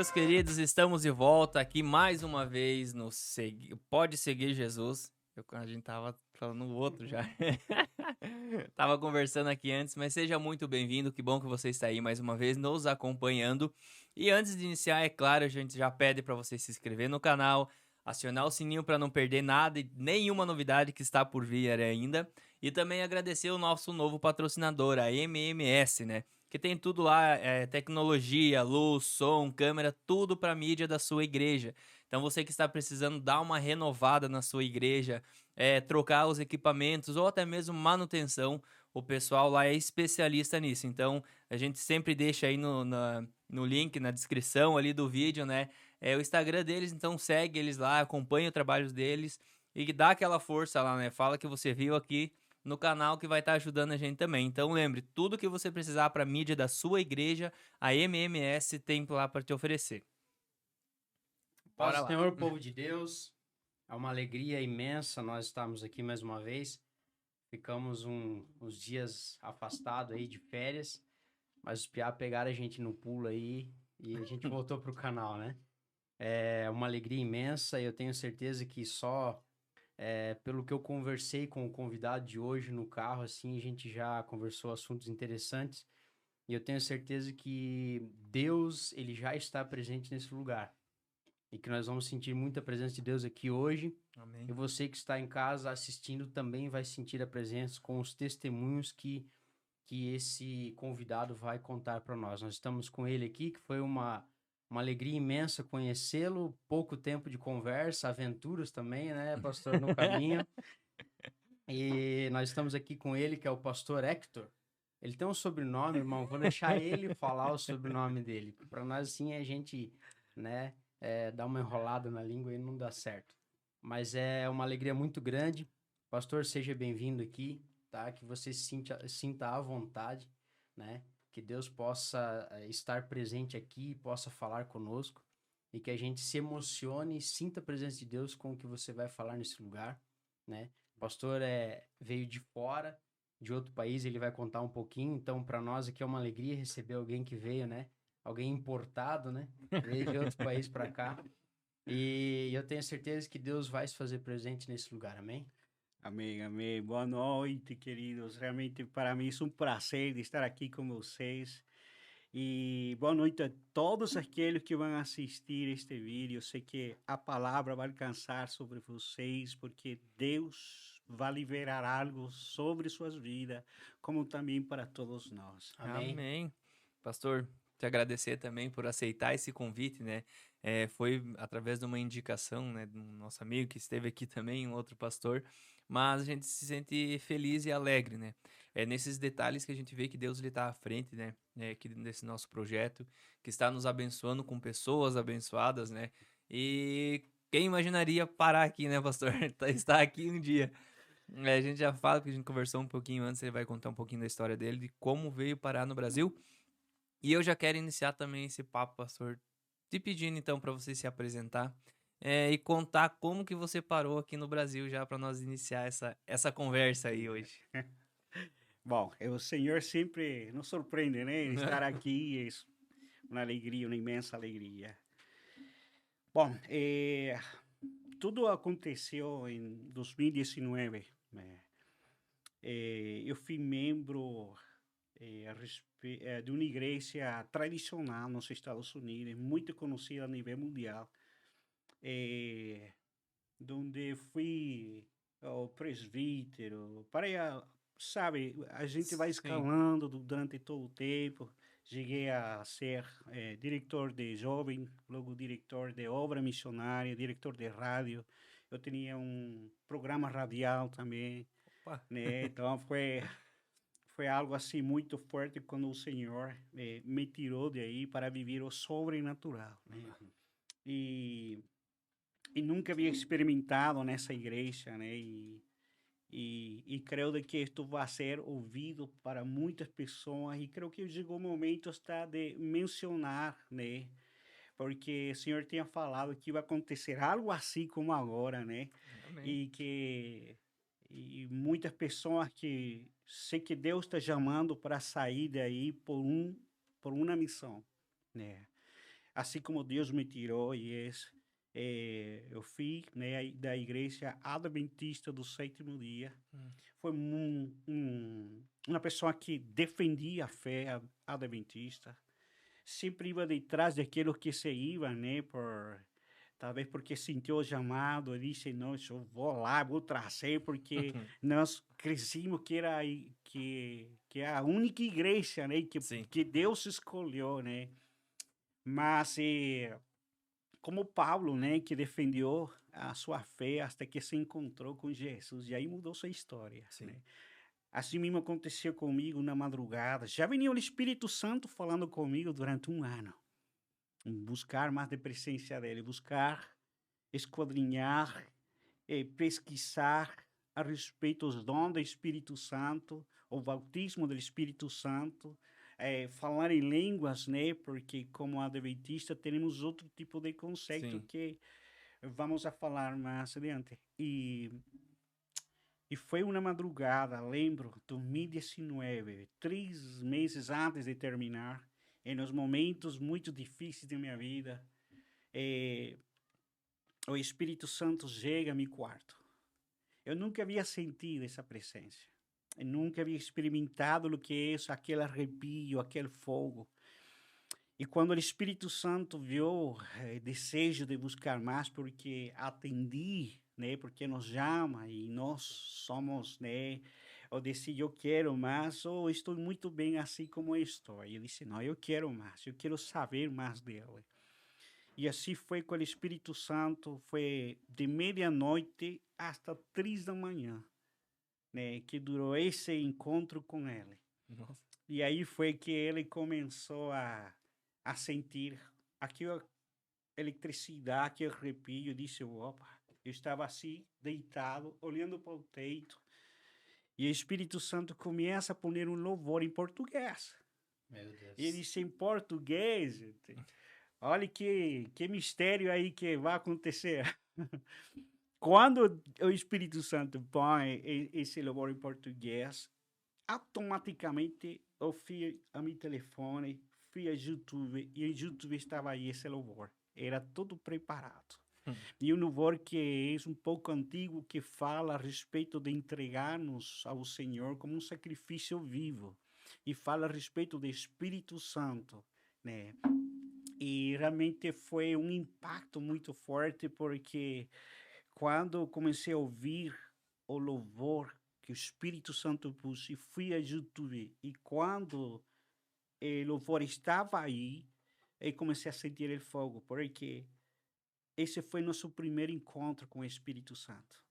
meus queridos, estamos de volta aqui mais uma vez no Pode Seguir Jesus. A gente tava falando o outro já. Tava conversando aqui antes, mas seja muito bem-vindo. Que bom que você está aí mais uma vez nos acompanhando. E antes de iniciar, é claro, a gente já pede para você se inscrever no canal, acionar o sininho para não perder nada e nenhuma novidade que está por vir ainda. E também agradecer o nosso novo patrocinador, a MMS, né? Que tem tudo lá, tecnologia, luz, som, câmera, tudo para mídia da sua igreja. Então você que está precisando dar uma renovada na sua igreja, trocar os equipamentos ou até mesmo manutenção, o pessoal lá é especialista nisso. Então a gente sempre deixa aí no link, na descrição ali do vídeo, né? O Instagram deles, então segue eles lá, acompanha o trabalho deles e dá aquela força lá, né? Fala que você viu aqui no canal que vai estar ajudando a gente também. Então lembre, tudo que você precisar para mídia da sua igreja, a MMS tem lá para te oferecer. Paz Bora do lá. Senhor, povo de Deus, é uma alegria imensa nós estarmos aqui mais uma vez. Ficamos uns dias afastados aí de férias, mas os piá pegaram a gente no pulo aí e a gente voltou pro canal, né? É uma alegria imensa e eu tenho certeza que só pelo que eu conversei com o convidado de hoje no carro, assim, a gente já conversou assuntos interessantes e eu tenho certeza que Deus, ele já está presente nesse lugar. E que nós vamos sentir muita presença de Deus aqui hoje. Amém. E você que está em casa assistindo também vai sentir a presença com os testemunhos que esse convidado vai contar para nós. Nós estamos com ele aqui, que foi uma alegria imensa conhecê-lo, pouco tempo de conversa, aventuras também, né, pastor, no caminho. E nós estamos aqui com ele, que é o pastor Hector. Ele tem um sobrenome, irmão, vou deixar ele falar o sobrenome dele. Para nós, assim, a gente, né, dar uma enrolada na língua e não dá certo. Mas é uma alegria muito grande. Pastor, seja bem-vindo aqui, tá? Que você sinta à vontade, né? Que Deus possa estar presente aqui, possa falar conosco e que a gente se emocione e sinta a presença de Deus com o que você vai falar nesse lugar, né? O pastor veio de fora, de outro país, ele vai contar um pouquinho. Então, para nós aqui é uma alegria receber alguém que veio, né? Alguém importado, né? Veio de outro país para cá. E eu tenho certeza que Deus vai se fazer presente nesse lugar, amém? Amém, amém. Boa noite, queridos. Realmente para mim é um prazer de estar aqui com vocês. E boa noite a todos aqueles que vão assistir este vídeo. Eu sei que a palavra vai alcançar sobre vocês, porque Deus vai liberar algo sobre suas vidas, como também para todos nós. Amém. Amém. Pastor, te agradecer também por aceitar esse convite, né? Foi através de uma indicação, né, do nosso amigo que esteve aqui também, um outro pastor, mas a gente se sente feliz e alegre, né? É nesses detalhes que a gente vê que Deus está à frente, né? Aqui nesse nosso projeto, que está nos abençoando com pessoas abençoadas, né? E quem imaginaria parar aqui, né, pastor? Estar aqui um dia. A gente já fala que a gente conversou um pouquinho antes, ele vai contar um pouquinho da história dele, de como veio parar no Brasil. E eu já quero iniciar também esse papo, pastor, te pedindo então para você se apresentar e contar como que você parou aqui no Brasil já para nós iniciar essa conversa aí hoje. Bom, o Senhor sempre nos surpreende, né? Estar aqui é uma alegria, uma imensa alegria. Bom, tudo aconteceu em 2019, né? Eu fui membro de uma igreja tradicional nos Estados Unidos, muito conhecida a nível mundial, onde fui o presbítero, sabe, a gente vai Sim. escalando durante todo o tempo. Cheguei a ser diretor de jovem, logo diretor de obra missionária, diretor de rádio. Eu tinha um programa radial também, Opa. né? Então foi algo assim muito forte quando o Senhor me tirou de aí para viver o sobrenatural, né? E, e nunca havia experimentado nessa igreja, né? E creio de que isto vai ser ouvido para muitas pessoas e creio que chegou o momento está de mencionar, né? Porque o Senhor tinha falado que vai acontecer algo assim como agora, né? Amém. E muitas pessoas que sei que Deus está chamando para sair daí por uma missão, né? assim como Deus me tirou, eu fui, né, da igreja adventista do sétimo dia. Foi uma pessoa que defendia a fé adventista. Sempre iba detrás daquilo que se iba, né, talvez porque sentiu o chamado, e disse, não, eu vou lá, vou trazer, porque nós crescimos que era que é a única igreja, né, Sim. que Deus escolheu, né. Mas como Paulo, né, que defendeu a sua fé até que se encontrou com Jesus, e aí mudou sua história, Sim. né. Assim mesmo aconteceu comigo na madrugada. Já vinha o Espírito Santo falando comigo durante um ano. Buscar mais da presença dele, buscar esquadrinhar, pesquisar a respeito dos dons do Espírito Santo, o bautismo do Espírito Santo, falar em línguas, né? Porque como adventista temos outro tipo de conceito Sim. que vamos a falar mais adiante. E foi uma madrugada, lembro, 2019, 3 meses antes de terminar, em nos momentos muito difíceis da minha vida, o Espírito Santo chega a meu quarto. Eu nunca havia sentido essa presença. Eu nunca havia experimentado o que é isso, aquele arrepio, aquele fogo. E quando o Espírito Santo viu desejo de buscar mais, porque atendi, né, porque nos ama e nós somos, né, eu decidi, eu quero mais, ou estou muito bem assim como estou. E eu disse, não, eu quero mais, eu quero saber mais dele. E assim foi com o Espírito Santo, foi de meia-noite até 3 da manhã, né, que durou esse encontro com ele. Nossa. E aí foi que ele começou a sentir aquela eletricidade, aquele arrepio. Eu disse, opa, eu estava assim, deitado, olhando para o teito, e o Espírito Santo começa a pôr um louvor em português. Meu Deus. E ele disse em português, gente, olha que mistério aí que vai acontecer. Quando o Espírito Santo põe esse louvor em português, automaticamente eu fui a meu telefone, fui a YouTube, e o YouTube estava aí esse louvor. Era tudo preparado. E um louvor que é um pouco antigo, que fala a respeito de entregar-nos ao Senhor como um sacrifício vivo. E fala a respeito do Espírito Santo, né? E realmente foi um impacto muito forte, porque quando eu comecei a ouvir o louvor que o Espírito Santo pôs, e fui a YouTube, e quando o louvor estava aí, eu comecei a sentir o fogo, porque esse foi nosso primeiro encontro com o Espírito Santo.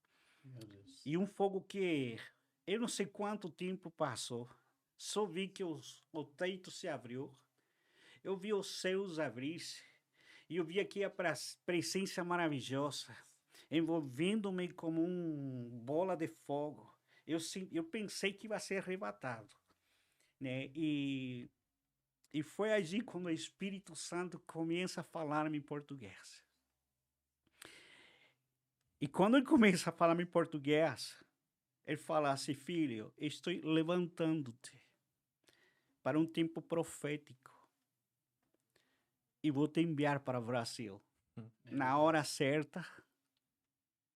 Meu Deus. E um fogo que eu não sei quanto tempo passou, só vi que o teito se abriu, eu vi os céus abrir-se, e eu vi aqui a presença maravilhosa, envolvendo-me como bola de fogo. Eu pensei que ia ser arrebatado, né? E foi aí quando o Espírito Santo começa a falar-me em português. E quando ele começa a falar em português, ele fala assim, filho, estou levantando-te para um tempo profético e vou te enviar para o Brasil. Na hora certa,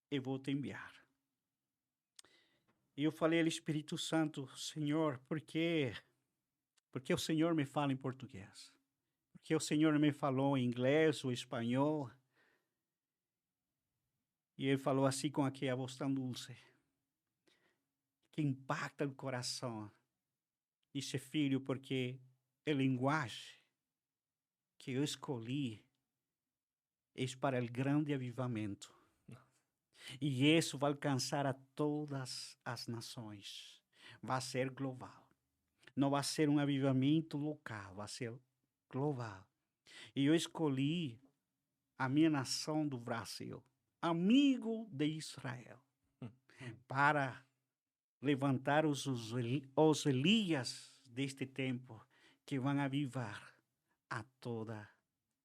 eu vou te enviar. E eu falei ao Espírito Santo, Senhor, por que o Senhor me fala em português? Porque o Senhor me falou em inglês ou espanhol? E ele falou assim com aquela voz tão dulce, que impacta o coração. Disse, filho, porque a linguagem que eu escolhi é para o grande avivamento. E isso vai alcançar a todas as nações. Vai ser global. Não vai ser um avivamento local, vai ser global. E eu escolhi a minha nação do Brasil, amigo de Israel, para levantar os Elias deste tempo que vão avivar a todas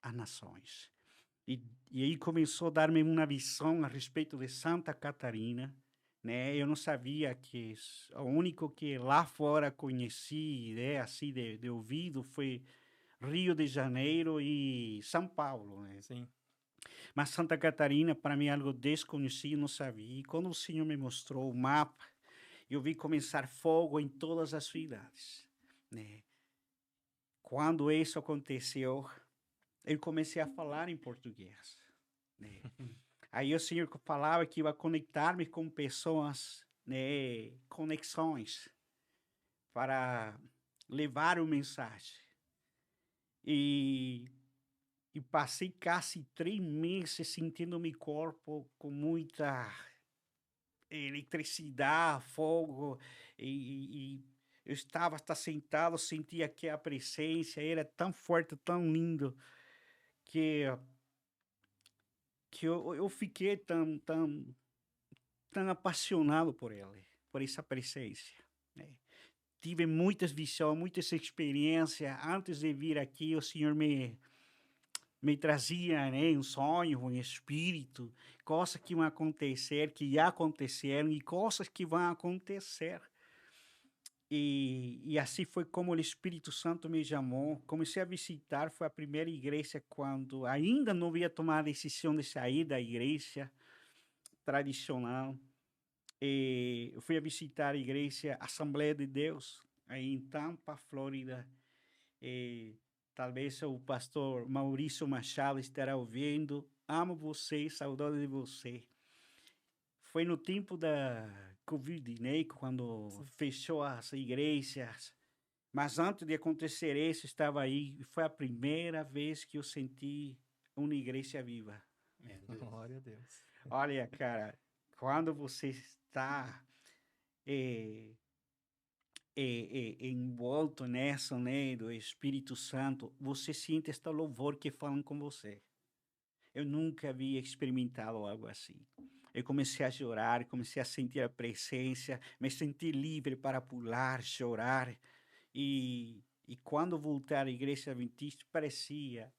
as nações. E aí começou a dar-me uma visão a respeito de Santa Catarina, né? Eu não sabia que o único que lá fora conheci, né, assim de ouvido, foi Rio de Janeiro e São Paulo, né? Sim. Mas Santa Catarina, para mim, é algo desconhecido, não sabia. E quando o Senhor me mostrou o mapa, eu vi começar fogo em todas as cidades, né? Quando isso aconteceu, eu comecei a falar em português, né? Aí o Senhor falava que ia conectar-me com pessoas, né? Conexões para levar o mensagem. E passei quase 3 meses sentindo meu corpo com muita eletricidade, fogo, e eu estava sentado, sentia que a presença era tão forte, tão lindo, que, que eu fiquei tão apaixonado por ele, por essa presença, né? Tive muitas visões, muitas experiências. Antes de vir aqui, o Senhor me trazia, né, um sonho, um espírito, coisas que vão acontecer, que já aconteceram e coisas que vão acontecer. E assim foi como o Espírito Santo me chamou. Comecei a visitar, foi a primeira igreja quando ainda não havia tomado a decisão de sair da igreja tradicional. E eu fui a visitar a igreja Assembleia de Deus, aí em Tampa, Flórida. E talvez o pastor Maurício Machado estará ouvindo. Amo você, saudade de você. Foi no tempo da Covid, né? Quando fechou as igrejas. Mas antes de acontecer isso, estava aí. E foi a primeira vez que eu senti uma igreja viva. Glória a Deus. Olha, cara, quando você está envolto nessa, né, do Espírito Santo, você sente este louvor que falam com você. Eu nunca havia experimentado algo assim. Eu comecei a chorar, comecei a sentir a presença, me senti livre para pular, chorar. E quando voltei à igreja adventista, parecia,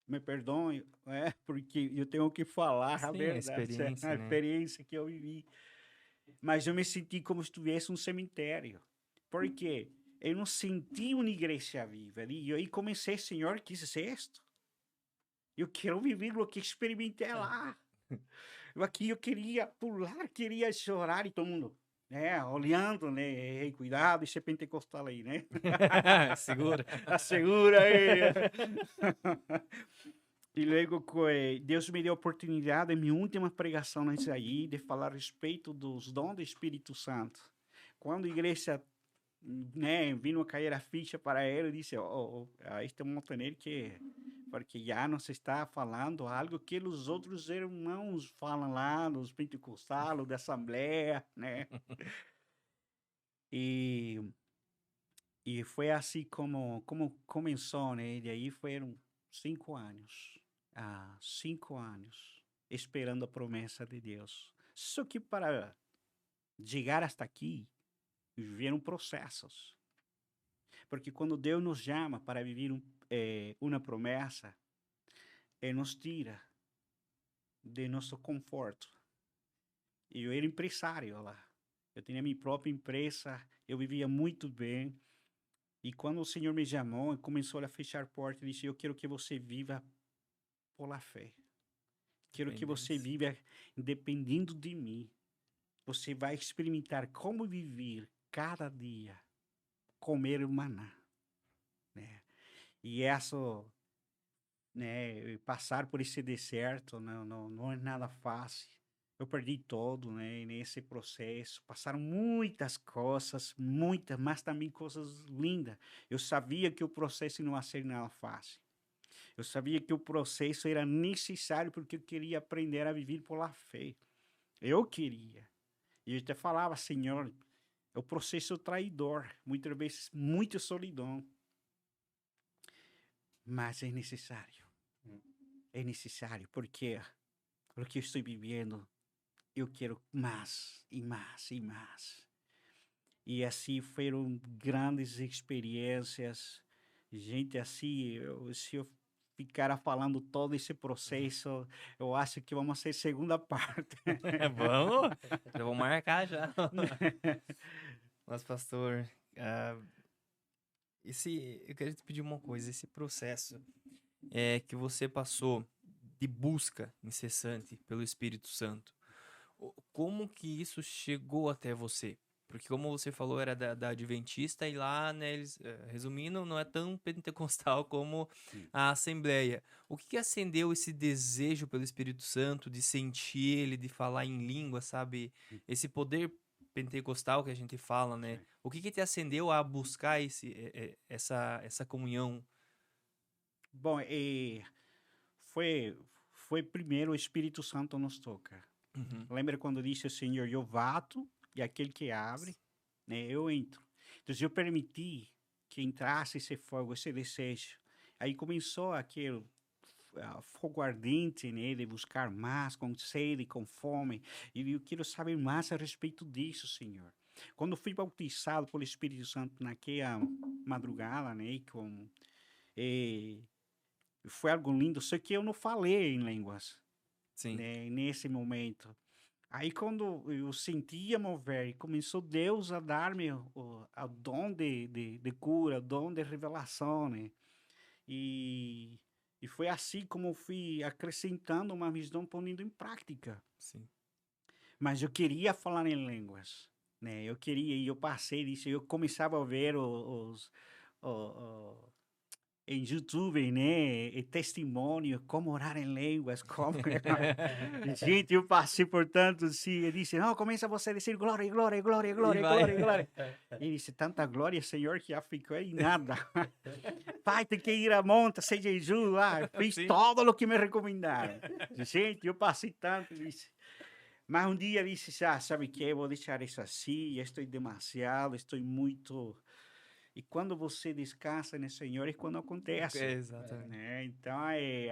me perdoe, porque eu tenho que falar a Sim, a verdade, experiência, a né? experiência que eu vivi. Mas eu me senti como se estivesse um cemitério. Por quê? Eu não senti uma igreja viva ali. E aí comecei, Senhor, que é isto? Eu quero viver o que experimentei lá. Aqui eu queria pular, queria chorar, e todo mundo, né, olhando, né, ei, cuidado, isso é pentecostal aí, né? Segura. Assegura aí. E logo, Deus me deu a oportunidade, em minha última pregação nessa aí, de falar a respeito dos dons do Espírito Santo. Quando a igreja, né, vindo a cair a ficha para ele, disse, este é um montaneiro que, porque já nos está falando algo que os outros irmãos falam lá, nos pentecostais, da assembleia, né? E foi assim como começou, né? E aí foram 5 anos. 5 anos esperando a promessa de Deus. Só que para chegar hasta aqui, vieram processos. Porque quando Deus nos chama para viver uma promessa, Ele nos tira de nosso conforto. E eu era empresário lá. Eu tinha minha própria empresa, eu vivia muito bem. E quando o Senhor me chamou e começou a fechar portas, ele disse, eu quero que você viva pela fé. Quero que você viva dependendo de mim. Você vai experimentar como viver cada dia, comer o maná, né? E isso, né, passar por esse deserto não é nada fácil. Eu perdi todo, né, nesse processo. Passaram muitas coisas, muitas, mas também coisas lindas. Eu sabia que o processo não ia ser nada fácil. Eu sabia que o processo era necessário porque eu queria aprender a viver pela fé. Eu queria. E eu até falava, Senhor, é o processo traidor, muitas vezes muita solidão. Mas é necessário. É necessário, porque eu estou vivendo, eu quero mais e mais e mais. E assim foram grandes experiências. Gente, assim, se eu ficar falando todo esse processo, eu acho que vamos ser segunda parte. Vamos, já vou marcar já. Mas, pastor, eu queria te pedir uma coisa, esse processo que você passou de busca incessante pelo Espírito Santo, como que isso chegou até você? Porque como você falou, era da Adventista e lá, né, eles, resumindo, não é tão pentecostal como Sim. a Assembleia. O que que acendeu esse desejo pelo Espírito Santo, de sentir ele, de falar em língua, sabe? Esse poder pentecostal que a gente fala, né? Sim. O que que te acendeu a buscar essa comunhão? Bom, foi primeiro o Espírito Santo nos toca. Uhum. Lembra quando disse o Senhor, eu bato e aquele que abre, né, eu entro. Então, eu permiti que entrasse esse fogo, esse desejo. Aí começou aquele fogo ardente, né, de buscar mais, com sede, com fome. E eu quero saber mais a respeito disso, Senhor. Quando fui bautizado pelo Espírito Santo naquela madrugada, né, eh, foi algo lindo, só que eu não falei em línguas, Sim. né, nesse momento. Aí quando eu sentia mover, começou Deus a dar-me o dom de cura, o dom de revelação, né? E, e foi assim como eu fui acrescentando uma visão, pondo em prática. Sim. Mas eu queria falar em línguas, né? Eu queria, e eu passei disso, eu começava a ver o- em YouTube, né? E testemunho, como orar em línguas, como... Gente, eu passei por tanto, sim. Ele disse, não, começa você a dizer glória, glória, glória, E glória, vai. glória, glória. Ele disse, tanta glória, Senhor, que já ficou em nada. Pai, tem que ir a monta, sem jejum. Ah, fiz Sim. todo o que me recomendaram. Gente, eu passei tanto, disse. Mas um dia disse, ah, sabe o que? Eu vou deixar isso assim, estou demasiado, estou muito... E quando você descansa no Senhor é quando acontece, Exatamente. né? Então,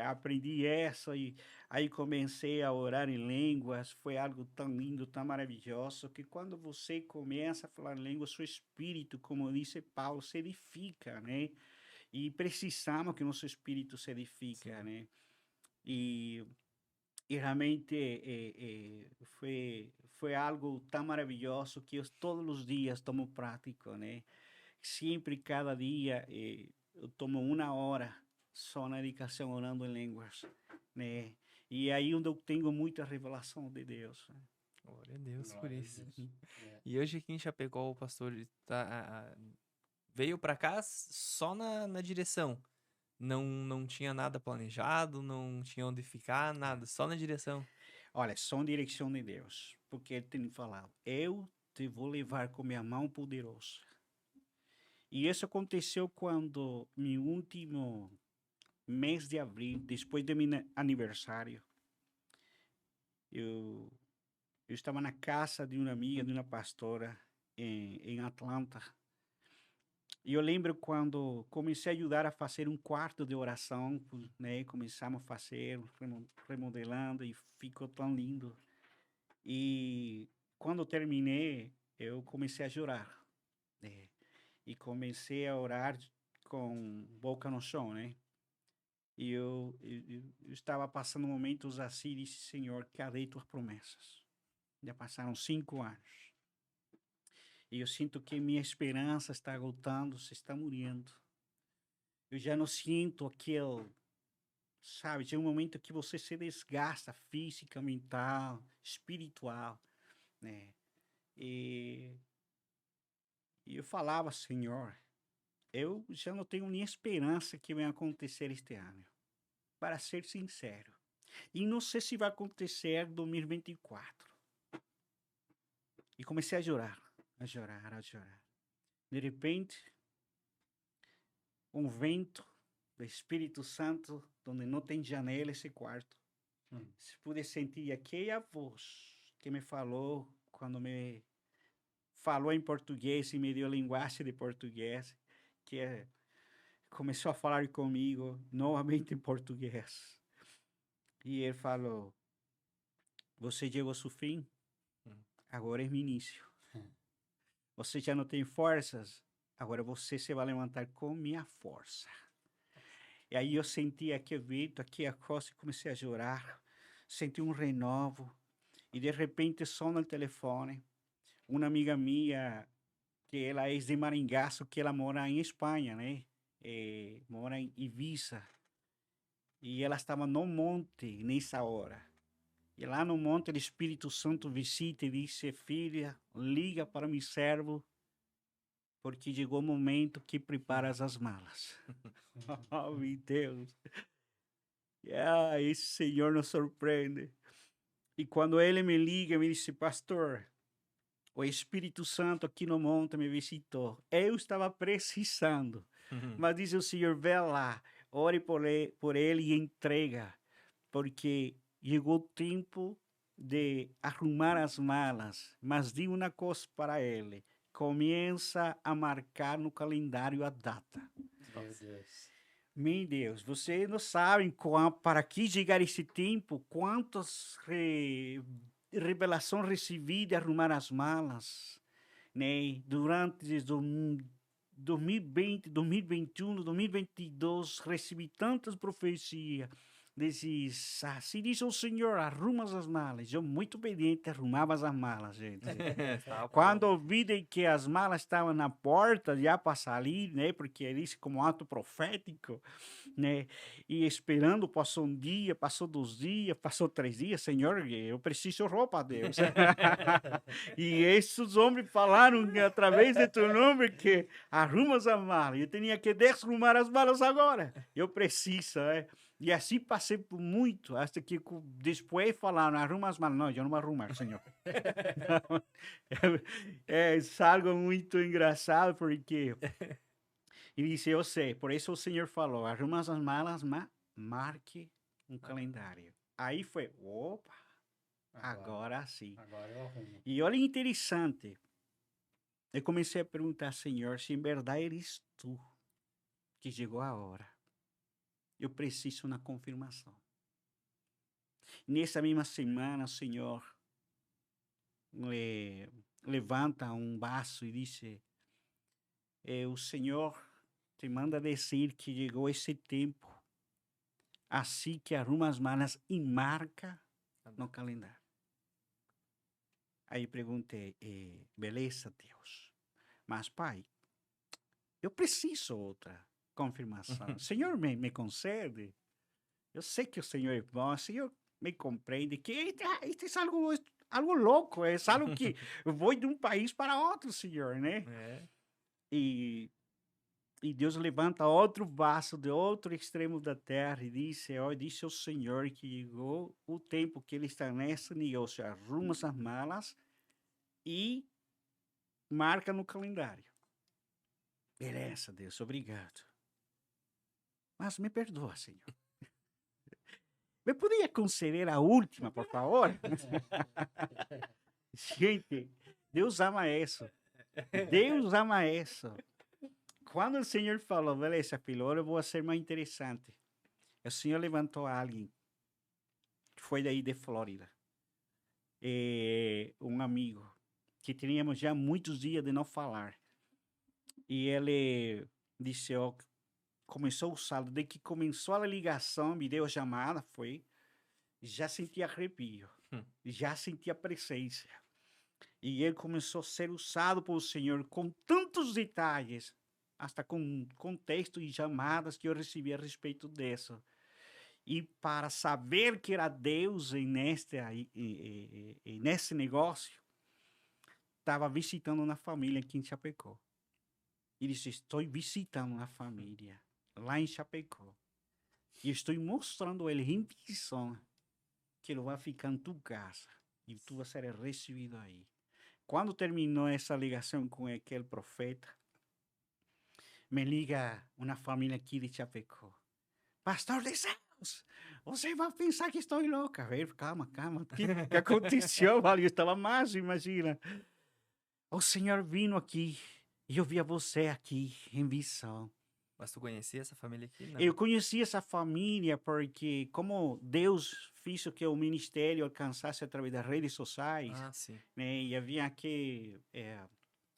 aprendi essa e aí comecei a orar em línguas. Foi algo tão lindo, tão maravilhoso, que quando você começa a falar em línguas, seu espírito, como disse Paulo, se edifica, né? E precisamos que nosso espírito se edifica, Sim. né? E, e realmente foi algo tão maravilhoso que eu todos os dias tomo prático, né? Sempre, cada dia, eu tomo uma hora só na dedicação orando em línguas, né? E aí onde eu tenho muita revelação de Deus, né? Glória a Deus por Glória a isso. Deus. É. E hoje aqui em Chapecó, o pastor veio pra cá só na direção. Não tinha nada planejado, não tinha onde ficar, nada, só na direção. Olha, só a direção de Deus, porque Ele tem falado, eu te vou levar com minha mão poderosa. E isso aconteceu quando, no último mês de abril, depois do meu aniversário, eu, eu estava na casa de uma amiga, de uma pastora, em Atlanta. E eu lembro quando comecei a ajudar a fazer um quarto de oração, né? Começamos a fazer, remodelando, e ficou tão lindo. E quando eu terminei, eu comecei a chorar, né? E comecei a orar com boca no chão, né? E eu estava passando momentos assim e disse, Senhor, cadê tuas promessas? Já passaram 5 anos. E eu sinto que minha esperança está agotando, se está morrendo. Eu já não sinto aquele, sabe, tem um momento que você se desgasta física, mental, espiritual, né? E, e eu falava, Senhor, eu já não tenho nem esperança que venha acontecer este ano, para ser sincero. E não sei se vai acontecer em 2024. E comecei a chorar, a chorar, a chorar. De repente, um vento do Espírito Santo, onde não tem janela esse quarto. Se pude sentir aquela voz que me falou quando me falou em português e me deu linguagem de português, que começou a falar comigo novamente em português. E ele falou: Você chegou ao seu fim, agora é o início. Você já não tem forças, agora você se vai levantar com minha força. E aí eu senti aquele vento, aqui a costa, e comecei a chorar. Senti um renovo. E de repente, só no telefone, uma amiga minha que ela é de Maringá, só que ela mora em Espanha, né? Mora em Ibiza. E ela estava no monte nessa hora. E lá no monte o Espírito Santo visita e disse: filha, liga para meu servo, porque chegou o momento que preparas as malas. Oh, meu Deus. Esse Senhor nos surpreende. E quando ele me liga, me disse: pastor, o Espírito Santo aqui no monte me visitou. Eu estava precisando. Mas diz o Senhor: vê lá, ore por ele e entrega, porque chegou o tempo de arrumar as malas. Mas diga uma coisa para ele: começa a marcar no calendário a data. Meu Deus. Meu Deus, vocês não sabem para que chegar esse tempo, quantas revelações recebi de arrumar as malas, né? Durante 2020, 2021, 2022, recebi tantas profecias. Desses, assim diz o Senhor, arruma as malas. Eu, muito obediente, arrumava as malas, gente. Quando ouvi de que as malas estavam na porta, já para sair, né? Porque ele disse como ato profético, né? E esperando, passou um dia, passou 2 dias, passou 3 dias. Senhor, eu preciso roupa, Deus. E esses homens falaram através de teu nome que arruma as malas. Eu tinha que desarrumar as malas agora. Eu preciso, é. E assim passei por muito, até que depois falaram: arruma as malas. Não, eu não vou arrumar, Senhor. É algo muito engraçado, porque ele disse: eu sei, por isso o Senhor falou: arruma as malas, marque um calendário. Aí foi: opa, agora sim. Agora eu arrumo. E olha, interessante. Eu comecei a perguntar: Senhor, se em verdade eres tu que chegou a hora, eu preciso uma confirmação. Nessa mesma semana, o Senhor levanta um vaso e disse: o Senhor te manda dizer que chegou esse tempo, assim que arruma as malas e marca no calendário. Aí perguntei: beleza, Deus, mas pai, eu preciso outra confirmação. O Senhor me concede? Eu sei que o Senhor é bom, o Senhor me compreende que isso é algo louco, é algo que eu vou de um país para outro, Senhor, né? É. E Deus levanta outro vaso de outro extremo da terra e disse: disse o Senhor que chegou o tempo que ele está nesse negócio, arruma as malas e marca no calendário. Beleza, Deus, obrigado. Mas me perdoa, Senhor. Me podia conceder a última, por favor? Gente, Deus ama isso. Deus ama isso. Quando o Senhor falou: beleza, filho, agora eu vou ser mais interessante. O Senhor levantou alguém que foi daí de Flórida. Um amigo que tínhamos já muitos dias de não falar. E ele disse: começou o saldo, desde que começou a ligação, videochamada, já senti arrepio, já senti a presença. E ele começou a ser usado pelo Senhor com tantos detalhes, até com contexto e chamadas que eu recebi a respeito disso. E para saber que era Deus nesse negócio, estava visitando uma família aqui em Chapecó. Ele disse: estou visitando uma família lá em Chapecó. E estou mostrando ele em visão que ele vai ficar em tua casa e tu vai ser recebido aí. Quando terminou essa ligação com aquele profeta, me liga uma família aqui de Chapecó: pastor de céus, você vai pensar que estou louca. Calma. O que aconteceu? Vale, eu estava mais, imagina. O Senhor vindo aqui e eu via você aqui em visão. Mas tu conhecia essa família aqui? Não. Eu conheci essa família porque, como Deus fez que o ministério alcançasse através das redes sociais, Sim. né? E havia aqui,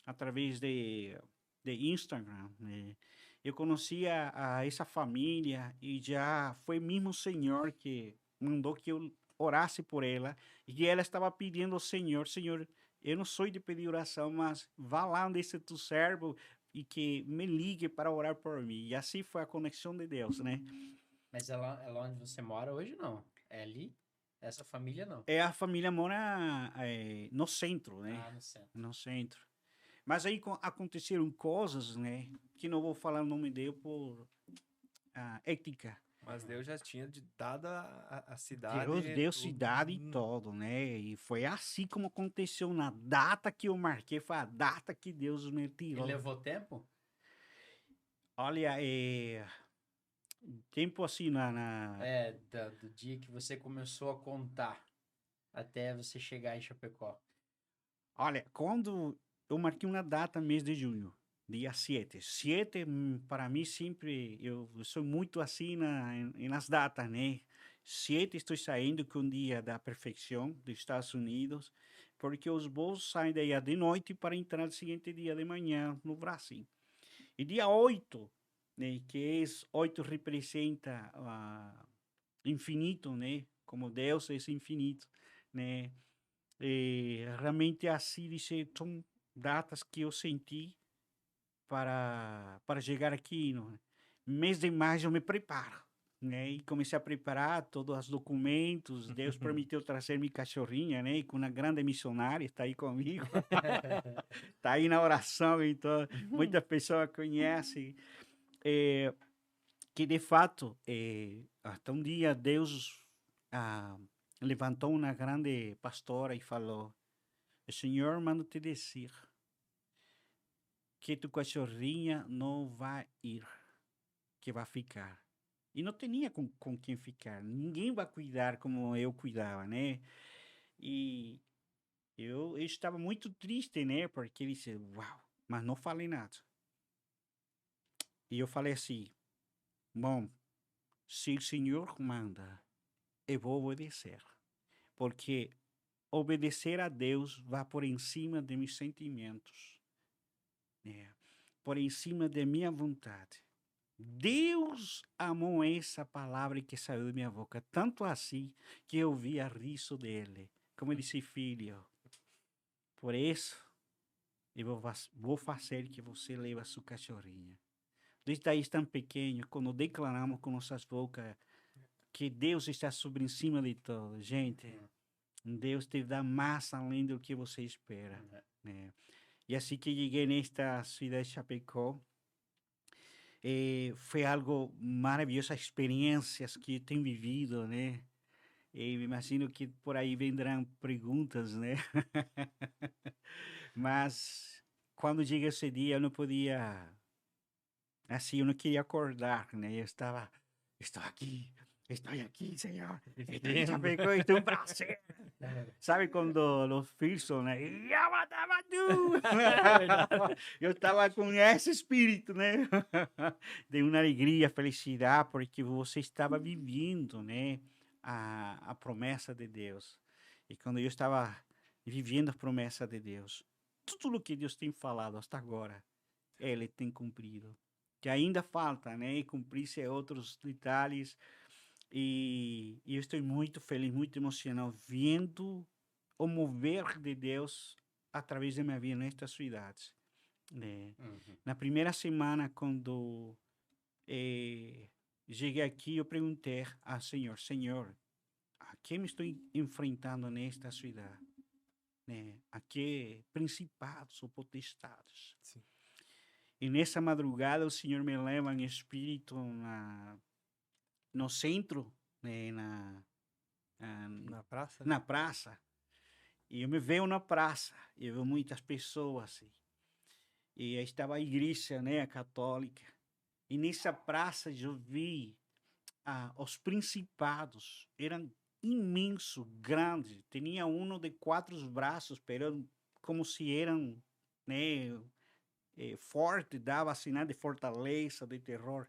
através de Instagram, né? Eu conhecia essa família e já foi mesmo o Senhor que mandou que eu orasse por ela e que ela estava pedindo ao Senhor: Senhor, eu não sou de pedir oração, mas vá lá onde esse teu servo e que me ligue para orar por mim. E assim foi a conexão de Deus, né? Mas é lá onde você mora hoje, não? É ali? Essa família, não? É, a família mora no centro, né? Ah, no centro. No centro. Mas aí aconteceram coisas, né? Que não vou falar o nome dele por ética. Mas Deus já tinha dado a cidade. Deus deu tudo. cidade e todo, né? E foi assim como aconteceu na data que eu marquei, foi a data que Deus me E tirou. levou tempo? Olha, tempo assim Do dia que você começou a contar até você chegar em Chapecó. Olha, quando eu marquei uma data, mês de junho, dia 7. 7, para mim, sempre, eu sou muito assim nas datas, né? 7, estou saindo com o dia da perfeição dos Estados Unidos, porque os voos saem daí de noite para entrar no seguinte dia de manhã no Brasil. E dia 8, né, que 8 representa infinito, né? Como Deus é infinito, né? Realmente assim, são datas que eu senti para chegar aqui. No mês de maio eu me preparo, né? E comecei a preparar todos os documentos. Deus permitiu trazer minha cachorrinha, né? Com uma grande missionária, está aí comigo. Está aí na oração, então muitas pessoas conhecem. Que de fato, até um dia Deus levantou uma grande pastora e falou: o Senhor manda te dizer que tu cachorrinha não vai ir, que vai ficar. E não tinha com quem ficar. Ninguém vai cuidar como eu cuidava, né? E eu estava muito triste, né? Porque ele disse, uau, mas não falei nada. E eu falei assim, bom, se o Senhor manda, eu vou obedecer. Porque obedecer a Deus vai por em cima de meus sentimentos, né? Por em cima de minha vontade. Deus amou essa palavra que saiu da minha boca, tanto assim que eu via riso dele. Como ele disse, filho, por isso eu vou fazer que você leve a sua cachorrinha. Desde aí tão pequeno, quando declaramos com nossas bocas que Deus está sobre em cima de tudo, gente, Deus te dá mais além do que você espera, né? E assim que cheguei nesta cidade de Chapecó, foi algo maravilhoso, as experiências que eu tenho vivido, né? E me imagino que por aí vendrão perguntas, né? Mas quando chega esse dia, eu não podia, assim, eu não queria acordar, né? Estou aqui, Senhor. Estou em Chapecó, estou em prazer. Sabe quando os filhos, né? Eu estava com esse espírito, né? De uma alegria, felicidade, porque você estava vivendo, né? A promessa de Deus. E quando eu estava vivendo a promessa de Deus, tudo o que Deus tem falado até agora, Ele tem cumprido. Que ainda falta, né? Cumprir-se outros detalhes. E eu estou muito feliz, muito emocionado, vendo o mover de Deus através da minha vida nesta cidade. Né? Na primeira semana, quando cheguei aqui, eu perguntei ao Senhor, Senhor, a quem me estou enfrentando nesta cidade? Né? A que principados ou potestades? Sim. E nessa madrugada, o Senhor me leva em espírito no centro, né? Na praça? Na praça. E eu me vejo na praça, eu vejo muitas pessoas assim. E aí estava a igreja, né, a católica. E nessa praça eu vi os principados, eram imensos, grandes. Tinha um de 4 braços, pero como se eram, né, forte, dava sinal de fortaleza, de terror,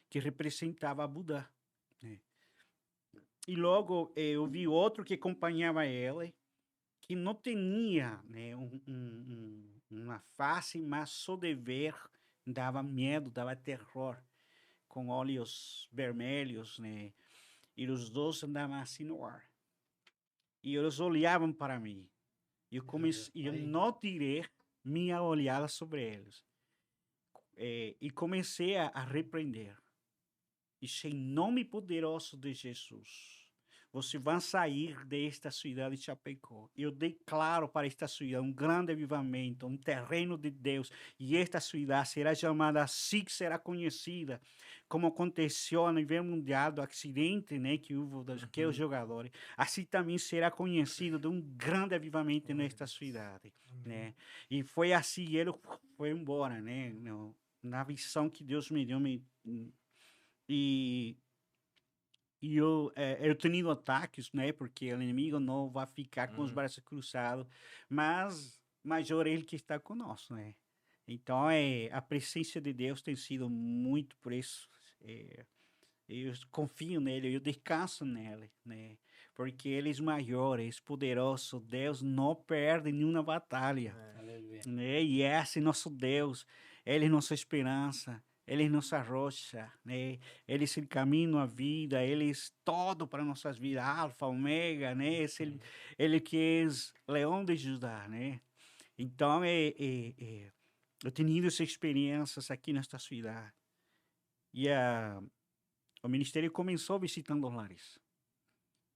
que representava Buda. Né? E logo eu vi outro que acompanhava ele, que não tinha, né, uma face, mas só de ver dava medo, dava terror, com olhos vermelhos, né? E os dois andavam assim no ar. E eles olhavam para mim. Eu não tirei minha olhada sobre eles. E comecei a repreender. E em nome poderoso de Jesus, você vai sair desta cidade de Chapecó. Eu declaro para esta cidade um grande avivamento, um terreno de Deus. E esta cidade será chamada assim, será conhecida, como aconteceu a nível mundial do acidente, né, que houve daqueles jogadores. Assim também será conhecido de um grande avivamento nesta cidade, né? E foi assim, ele foi embora, né? Na visão que Deus me deu, e eu tenho ataques, né? Porque o inimigo não vai ficar com os braços cruzados, mas maior ele que está conosco, né? Então, a presença de Deus tem sido muito por isso. Eu confio nele, eu descanso nele, né? Porque ele é maior, é poderoso. Deus não perde nenhuma batalha, né? E esse é nosso Deus, ele é nossa esperança. Ele é nossa rocha, né? Ele é o caminho, a vida, ele é todo para nossas vidas, alfa, ômega, né? Ele que é leão de Judá, né? Então, eu tenho essas experiências aqui nesta cidade. E o ministério começou visitando os lares.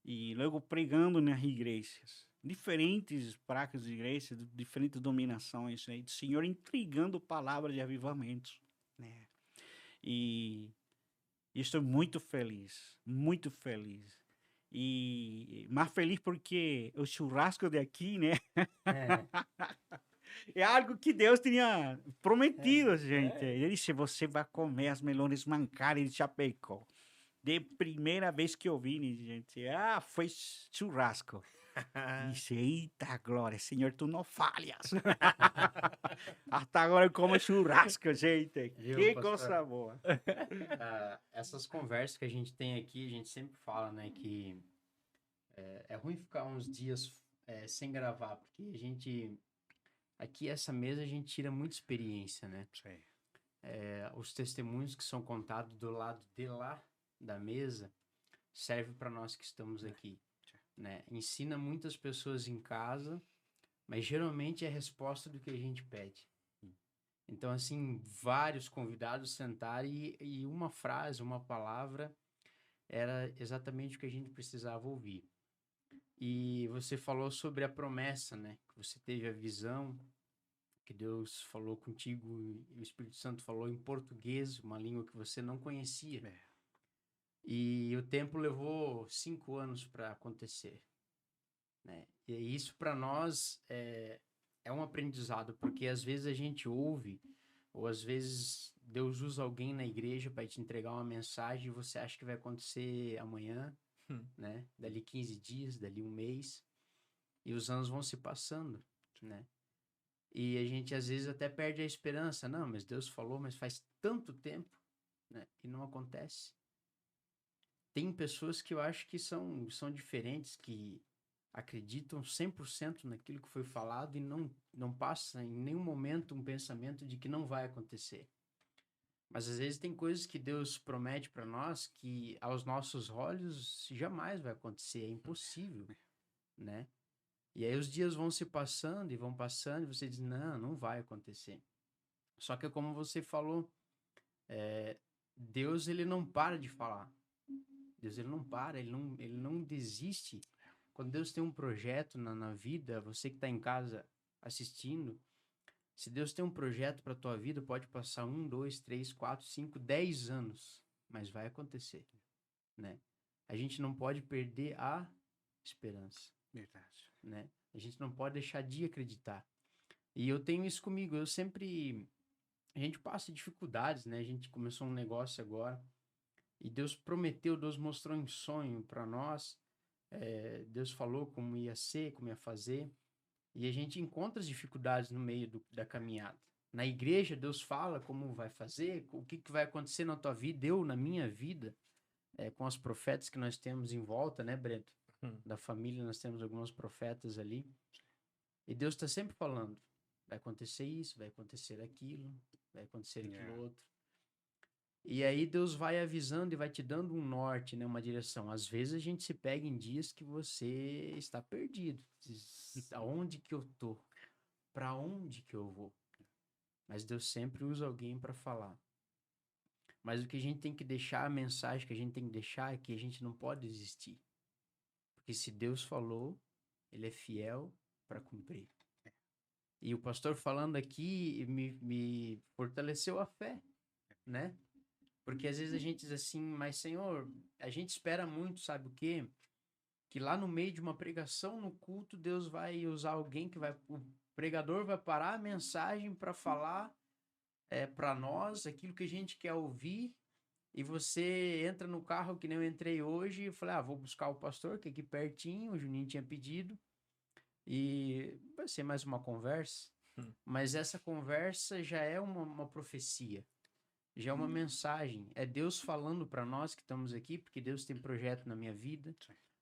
E logo pregando nas igrejas. Diferentes placas de igrejas, diferentes dominações, né? O Senhor entregando palavras de avivamento, né? E estou muito feliz, muito feliz. E mais feliz porque o churrasco de aqui, né? É algo que Deus tinha prometido, gente. Ele disse, você vai comer as melhores mancares de Chapecó. De primeira vez que eu vi, né, gente? Foi churrasco. Disse, eita glória, Senhor, tu não falhas. Até agora eu como churrasco, gente. Que coisa boa. Essas conversas que a gente tem aqui, a gente sempre fala, né, que é ruim ficar uns dias sem gravar, porque a gente... Aqui, essa mesa, a gente tira muita experiência, né? Sim. Os testemunhos que são contados do lado de lá da mesa servem para nós que estamos aqui, né? Ensina muitas pessoas em casa, mas geralmente é a resposta do que a gente pede. Então, assim, vários convidados sentaram e uma frase, uma palavra era exatamente o que a gente precisava ouvir. E você falou sobre a promessa, né? Que você teve a visão, que Deus falou contigo e o Espírito Santo falou em português, uma língua que você não conhecia. E o tempo levou 5 anos para acontecer, né? E isso para nós é um aprendizado, porque às vezes a gente ouve, ou às vezes Deus usa alguém na igreja para te entregar uma mensagem e você acha que vai acontecer amanhã, né? Dali 15 dias, dali um mês, e os anos vão se passando, né? E a gente às vezes até perde a esperança. Não, mas Deus falou, mas faz tanto tempo, né? E não acontece. Tem pessoas que eu acho que são diferentes, que acreditam 100% naquilo que foi falado e não passa em nenhum momento um pensamento de que não vai acontecer. Mas às vezes tem coisas que Deus promete para nós que aos nossos olhos jamais vai acontecer, é impossível, né? E aí os dias vão se passando e vão passando e você diz, não vai acontecer. Só que como você falou, Deus ele não para de falar. Deus ele não para, ele não desiste. Quando Deus tem um projeto na vida, você que está em casa assistindo, se Deus tem um projeto para a tua vida, pode passar 1, 2, 3, 4, 5, 10 anos, mas vai acontecer, né? A gente não pode perder a esperança. Verdade. Né? A gente não pode deixar de acreditar. E eu tenho isso comigo, a gente passa dificuldades, né? A gente começou um negócio agora e Deus prometeu, Deus mostrou em sonho para nós, Deus falou como ia ser, como ia fazer, e a gente encontra as dificuldades no meio da caminhada. Na igreja, Deus fala como vai fazer, o que vai acontecer na tua vida, na minha vida, com os profetas que nós temos em volta, né, Brento? Da família, nós temos alguns profetas ali. E Deus está sempre falando, vai acontecer isso, vai acontecer aquilo, vai acontecer aquilo outro. E aí Deus vai avisando e vai te dando um norte, né, uma direção. Às vezes a gente se pega em dias que você está perdido. Diz, aonde que eu tô? Para onde que eu vou? Mas Deus sempre usa alguém para falar. Mas o que a gente tem que deixar, a mensagem que a gente tem que deixar é que a gente não pode desistir. Porque se Deus falou, ele é fiel para cumprir. E o pastor falando aqui me fortaleceu a fé, né? Porque às vezes a gente diz assim, mas Senhor, a gente espera muito, sabe o quê? Que lá no meio de uma pregação no culto, Deus vai usar alguém que vai, o pregador vai parar a mensagem para falar para nós aquilo que a gente quer ouvir. E você entra no carro que nem eu entrei hoje e falei, vou buscar o pastor, que é aqui pertinho, o Juninho tinha pedido. E vai ser mais uma conversa. Mas essa conversa já é uma profecia. Já é uma mensagem. É Deus falando para nós que estamos aqui, porque Deus tem projeto na minha vida.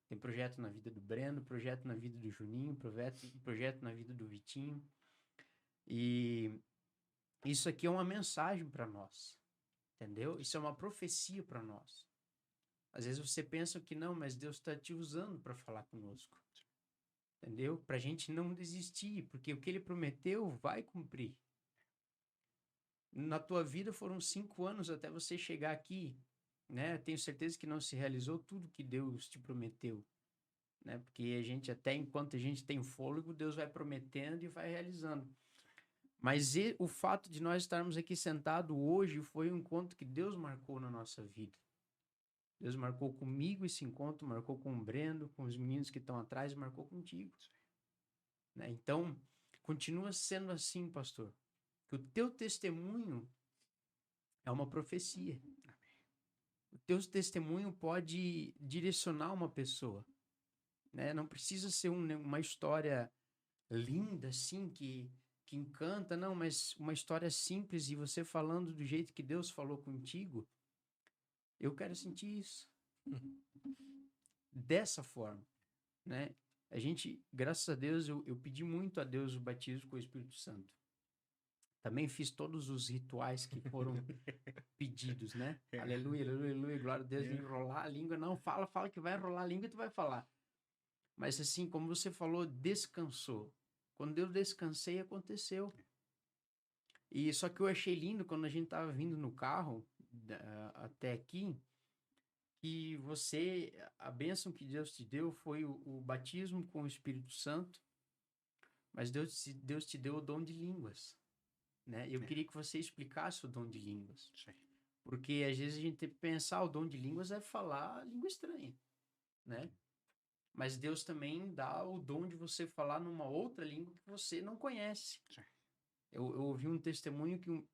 Tem projeto na vida do Breno, projeto na vida do Juninho, projeto na vida do Vitinho. E isso aqui é uma mensagem para nós. Entendeu? Isso é uma profecia para nós. Às vezes você pensa que não, mas Deus está te usando para falar conosco. Entendeu? Para a gente não desistir, porque o que ele prometeu vai cumprir. Na tua vida foram 5 anos até você chegar aqui, né? Tenho certeza que não se realizou tudo que Deus te prometeu, né? Porque a gente, até enquanto a gente tem fôlego, Deus vai prometendo e vai realizando. Mas o fato de nós estarmos aqui sentados hoje foi um encontro que Deus marcou na nossa vida. Deus marcou comigo esse encontro, marcou com o Breno, com os meninos que estão atrás, marcou contigo. Né? Então, continua sendo assim, pastor. Que o teu testemunho é uma profecia. O teu testemunho pode direcionar uma pessoa. Né? Não precisa ser uma história linda, assim, que encanta, não, mas uma história simples e você falando do jeito que Deus falou contigo, eu quero sentir isso. Dessa forma, né? A gente, graças a Deus, eu pedi muito a Deus o batismo com o Espírito Santo. Também fiz todos os rituais que foram pedidos, né? Aleluia, aleluia, aleluia, glória a Deus, enrolar a língua. Não, fala que vai enrolar a língua e tu vai falar. Mas assim, como você falou, descansou. Quando eu descansei, aconteceu. E só que eu achei lindo quando a gente tava vindo no carro até aqui, que a bênção que Deus te deu foi o batismo com o Espírito Santo, mas Deus te deu o dom de línguas, né? Eu queria que você explicasse o dom de línguas. Sim. Porque às vezes a gente tem que pensar, o dom de línguas é falar língua estranha, né? Mas Deus também dá o dom de você falar numa outra língua que você não conhece. Sim. Eu ouvi um testemunho que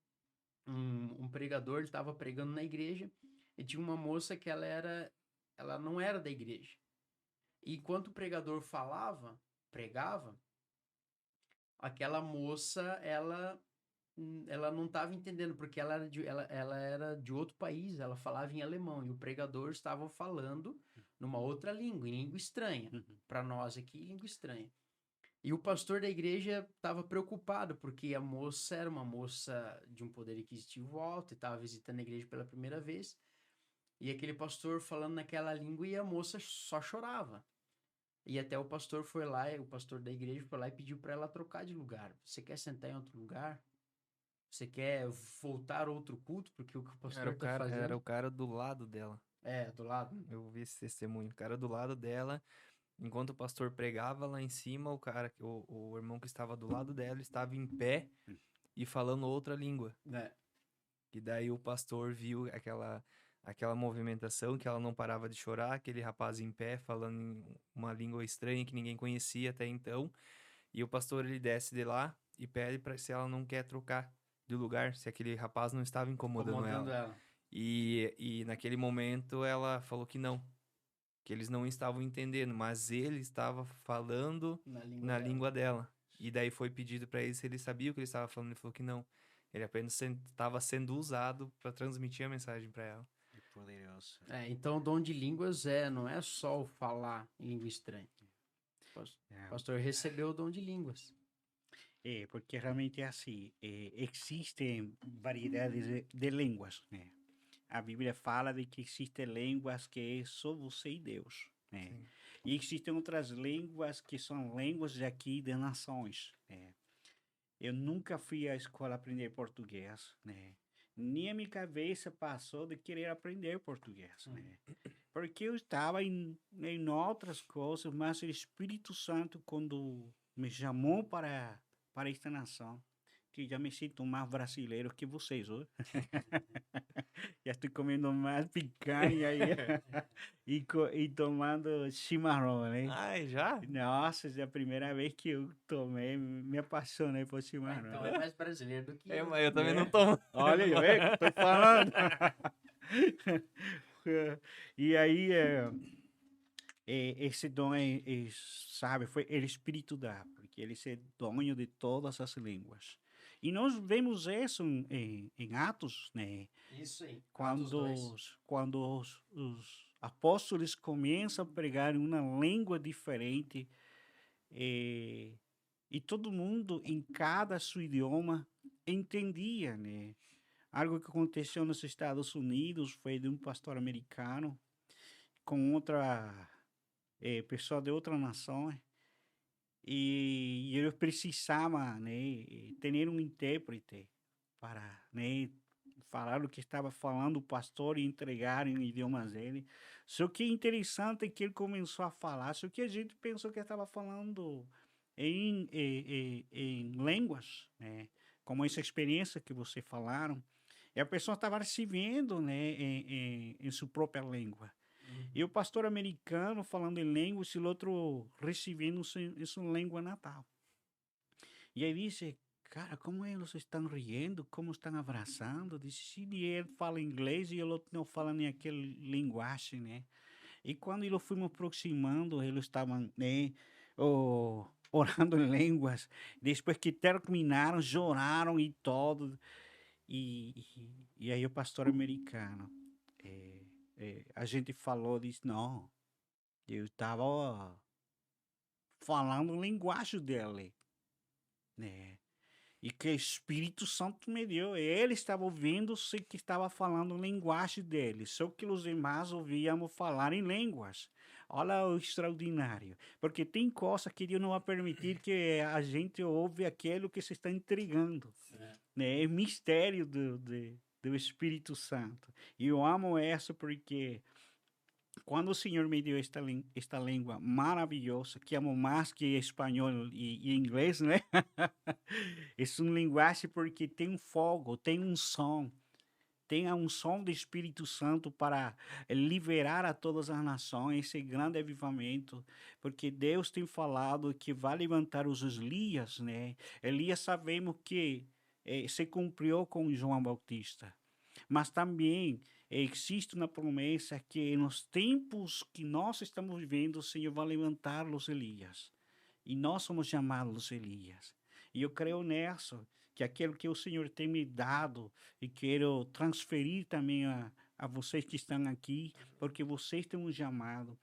um pregador estava pregando na igreja e tinha uma moça que ela não era da igreja. E enquanto o pregador pregava, aquela moça, ela não estava entendendo, porque ela era de outro país, ela falava em alemão, e o pregador estava falando numa outra língua, em língua estranha. Para nós aqui, língua estranha. E o pastor da igreja estava preocupado, porque a moça era uma moça de um poder aquisitivo alto, e estava visitando a igreja pela primeira vez, e aquele pastor falando naquela língua, e a moça só chorava. E até o pastor foi lá, o pastor da igreja foi lá e pediu para ela trocar de lugar. Você quer sentar em outro lugar? Você quer voltar a outro culto? Porque o que o pastor está fazendo... Era o cara do lado dela. Do lado. Eu vi esse testemunho. O cara do lado dela, enquanto o pastor pregava lá em cima, o irmão que estava do lado dela estava em pé e falando outra língua. E daí o pastor viu aquela movimentação, que ela não parava de chorar, aquele rapaz em pé falando em uma língua estranha que ninguém conhecia até então. E o pastor, ele desce de lá e pede para se ela não quer trocar de lugar, se aquele rapaz não estava incomodando ela. E naquele momento ela falou que não, que eles não estavam entendendo, mas ele estava falando na língua dela. E daí foi pedido para ele se ele sabia o que ele estava falando, ele falou que não. Ele apenas estava sendo usado para transmitir a mensagem para ela. Que poderoso. Então o dom de línguas não é só o falar em língua estranha. O pastor recebeu o dom de línguas. Porque realmente é assim, existem variedades de línguas, né? a Bíblia fala de que existem línguas que é só você e Deus, né? Sim. E existem outras línguas que são línguas de aqui, de nações, né? Eu nunca fui à escola aprender português, né? Nem a minha cabeça passou de querer aprender português, né? Porque eu estava em outras coisas, mas o Espírito Santo, quando me chamou para esta nação, que já me sinto mais brasileiro que vocês hoje. Já estou comendo mais picanha aí e tomando chimarrão, né? Ai, já? Nossa, é a primeira vez que eu tomei, me apaixonei por chimarrão. Então é mais brasileiro do que eu. Eu também Né? não tomo. Olha, vê, tô falando. E aí, esse dom sabe, foi o Espírito dá, porque ele é dono de todas as línguas. E nós vemos isso em Atos, né? Isso aí. Atos Quando, 2. quando os apóstolos começam a pregar em uma língua diferente, e todo mundo, em cada seu idioma, entendia, né? Algo que aconteceu nos Estados Unidos foi de um pastor americano com outra pessoa de outra nação, e eles precisavam, né, ter um intérprete para, né, falar o que estava falando o pastor e entregar em idiomas dele. Só que interessante é que ele começou a falar, só que a gente pensou que estava falando em línguas, né, como essa experiência que vocês falaram, e a pessoa estava recebendo, né, em sua própria língua. E o pastor americano falando em línguas e o outro recebendo em sua língua natal. E aí disse, cara, como eles estão rindo, como estão abraçando. Disse, se ele fala inglês e o outro não fala nem aquele linguagem, né? E quando eles fomos aproximando, eles estavam, né, orando em línguas. Depois que terminaram, choraram e todo. E aí o pastor americano, a gente falou, disse, não, eu estava falando linguagem dele, né? E que o Espírito Santo me deu. Ele estava ouvindo se que estava falando linguagem dele. Só que os demais ouvíamos falar em línguas. Olha o extraordinário. Porque tem coisa que Deus não vai permitir que a gente ouve aquilo que se está entregando. Né? É mistério do Espírito Santo. E eu amo isso porque quando o Senhor me deu esta língua maravilhosa, que amo mais que espanhol e inglês, né? É uma linguagem porque tem um fogo, tem um som, tem um som do Espírito Santo para liberar a todas as nações esse grande avivamento, porque Deus tem falado que vai levantar os Elias, né? Elias sabemos que se cumpriu com João Bautista, mas também existe uma promessa que nos tempos que nós estamos vivendo, o Senhor vai levantar os Elias. E nós somos chamados Elias. E eu creio nisso, que aquilo que o Senhor tem me dado, e quero transferir também a vocês que estão aqui, porque vocês têm um chamado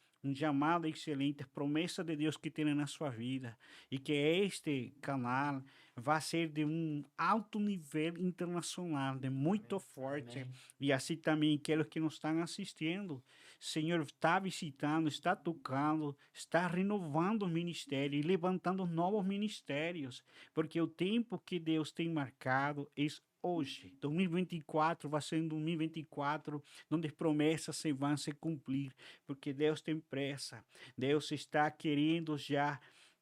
excelente, promessa de Deus que tem na sua vida, e que este canal vai ser de um alto nível internacional, de muito forte. Amém. E assim também aqueles que nos estão assistindo, Senhor está visitando, está tocando, está renovando o ministério e levantando novos ministérios, porque o tempo que Deus tem marcado é hoje. 2024 vai ser um 2024 onde as promessas se vão se cumprir, porque Deus tem pressa. Deus está querendo já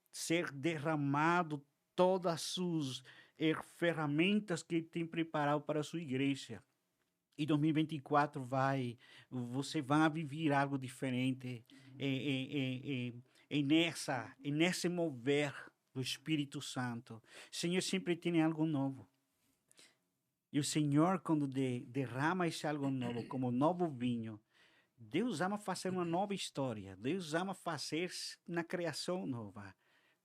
ser derramado todas as suas ferramentas que Ele tem preparado para a sua igreja. E 2024 você vai viver algo diferente nesse mover do Espírito Santo. O Senhor sempre tem algo novo. E o Senhor, quando derrama esse algo novo, como novo vinho, Deus ama fazer uma nova história. Deus ama fazer na criação nova.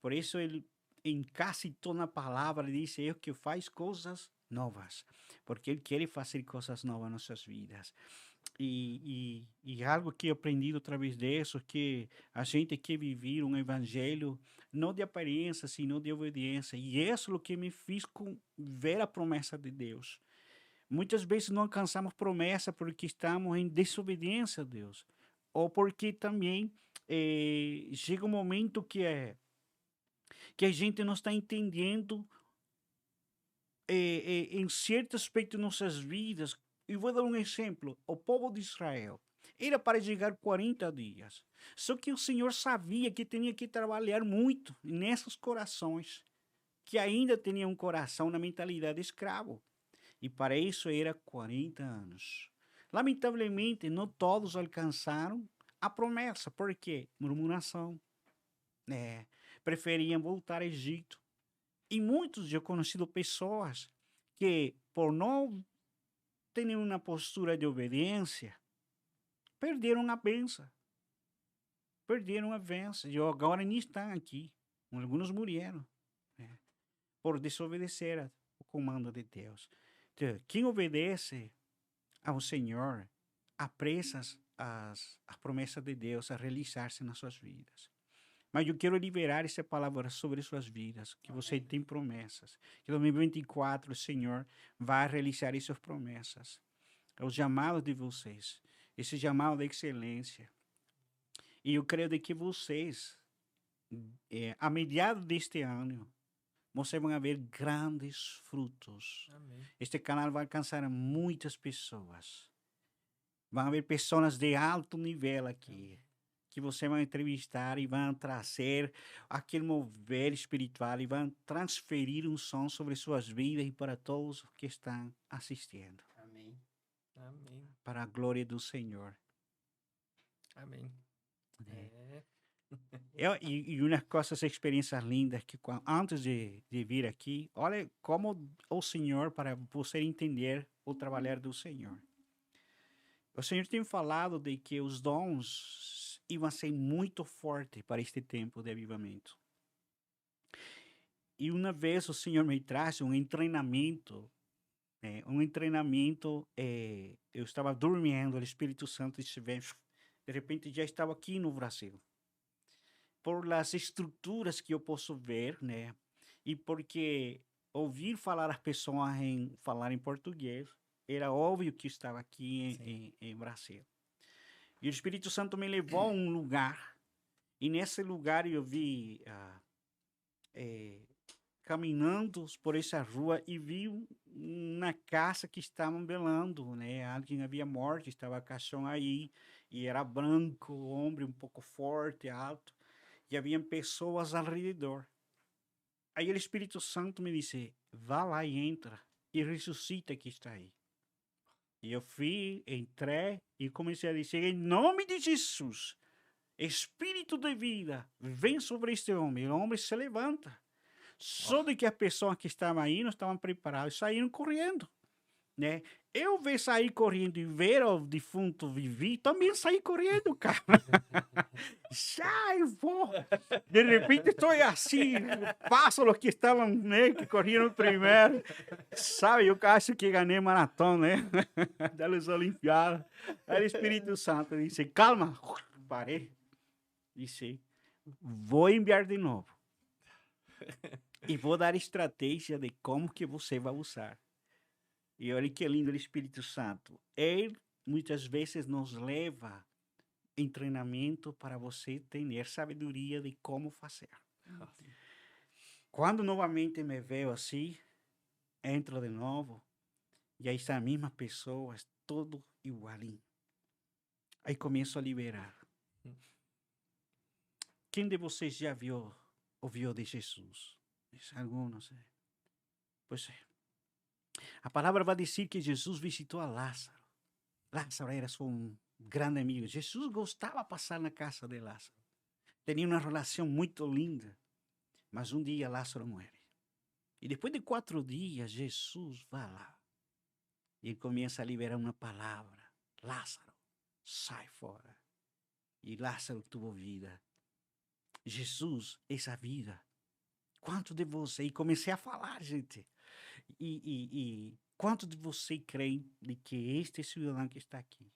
Por isso, Ele, em quase toda a palavra, diz eu que faz coisas novas. Porque Ele quer fazer coisas novas nas nossas vidas. E algo que eu aprendi através disso, que a gente quer viver um evangelho não de aparência, sino de obediência. E isso é o que me fez ver a promessa de Deus. Muitas vezes não alcançamos promessa porque estamos em desobediência a Deus. Ou porque também chega um momento que a gente não está entendendo em certo aspecto de nossas vidas. E vou dar um exemplo. O povo de Israel era para chegar 40 dias. Só que o Senhor sabia que tinha que trabalhar muito nesses corações, que ainda tinham um coração na mentalidade escravo. E para isso era 40 anos. Lamentavelmente, não todos alcançaram a promessa. Por quê? Murmuração. Preferiam voltar ao Egito. E muitos, eu conheci pessoas que, por não terem uma postura de obediência, perderam a bênção. Perderam a bênção. E agora nem estão aqui. Alguns morreram, por desobedecer o comando de Deus. Então, quem obedece ao Senhor apressa as promessas de Deus a realizar-se nas suas vidas. Mas eu quero liberar essa palavra sobre suas vidas, que você tem promessas. Que em 2024 o Senhor vai realizar essas promessas. É o chamado de vocês, esse chamado de excelência. E eu creio de que vocês, a mediados deste ano, vocês vão ver grandes frutos. Amém. Este canal vai alcançar muitas pessoas. Vão haver pessoas de alto nível aqui, que você vai entrevistar e vão trazer aquele mover espiritual e vão transferir um som sobre suas vidas e para todos que estão assistindo. Amém. Amém. Para a glória do Senhor. Amém. E umas coisas, experiências lindas que antes de vir aqui, olha como o Senhor, para você entender o trabalhar do Senhor. O Senhor tem falado de que os dons iam ser muito fortes para este tempo de avivamento. E uma vez o Senhor me traz um treinamento. Eu estava dormindo, o Espírito Santo disse, de repente já estava aqui no Brasil. Por as estruturas que eu posso ver, e porque ouvir falar as pessoas falar em português, era óbvio que estava aqui em Brasil. E o Espírito Santo me levou a um lugar, e nesse lugar eu vi, caminhando por essa rua, e vi uma casa que estavam velando, Alguém havia morto, estava caixão aí, e era branco, homem um pouco forte, alto. E havia pessoas ao redor. Aí o Espírito Santo me disse, vá lá e entra e ressuscita que está aí. E eu fui, entrei e comecei a dizer, em nome de Jesus, Espírito de vida, vem sobre este homem. O homem se levanta. Só de que as pessoas que estavam aí não estavam preparadas, saíram correndo. Eu ver sair correndo e ver o defunto viver, também saí correndo, cara. Já eu vou. De repente estou assim, passo os que estavam, que correram primeiro. Sabe, eu acho que ganhei maratona, das Olimpiadas. Aí o Espírito Santo disse, calma, parei. Disse, vou enviar de novo. E vou dar estratégia de como que você vai usar. E olha que lindo o Espírito Santo. Ele muitas vezes nos leva em treinamento para você ter sabedoria de como fazer. Quando novamente me vejo assim, entro de novo, e aí estão as mesmas pessoas, tudo igualinho. Aí começo a liberar. Quem de vocês já ouviu de Jesus? Alguns, Pois é. A palavra vai dizer que Jesus visitou a Lázaro. Lázaro era um grande amigo. Jesus gostava de passar na casa de Lázaro. Tinha uma relação muito linda. Mas um dia Lázaro morre. E depois de 4 dias, Jesus vai lá. E ele começa a liberar uma palavra. Lázaro, sai fora. E Lázaro teve vida. Jesus, essa vida. Quanto de você? E comecei a falar, gente. E quanto de você creem de que este cidadão que está aqui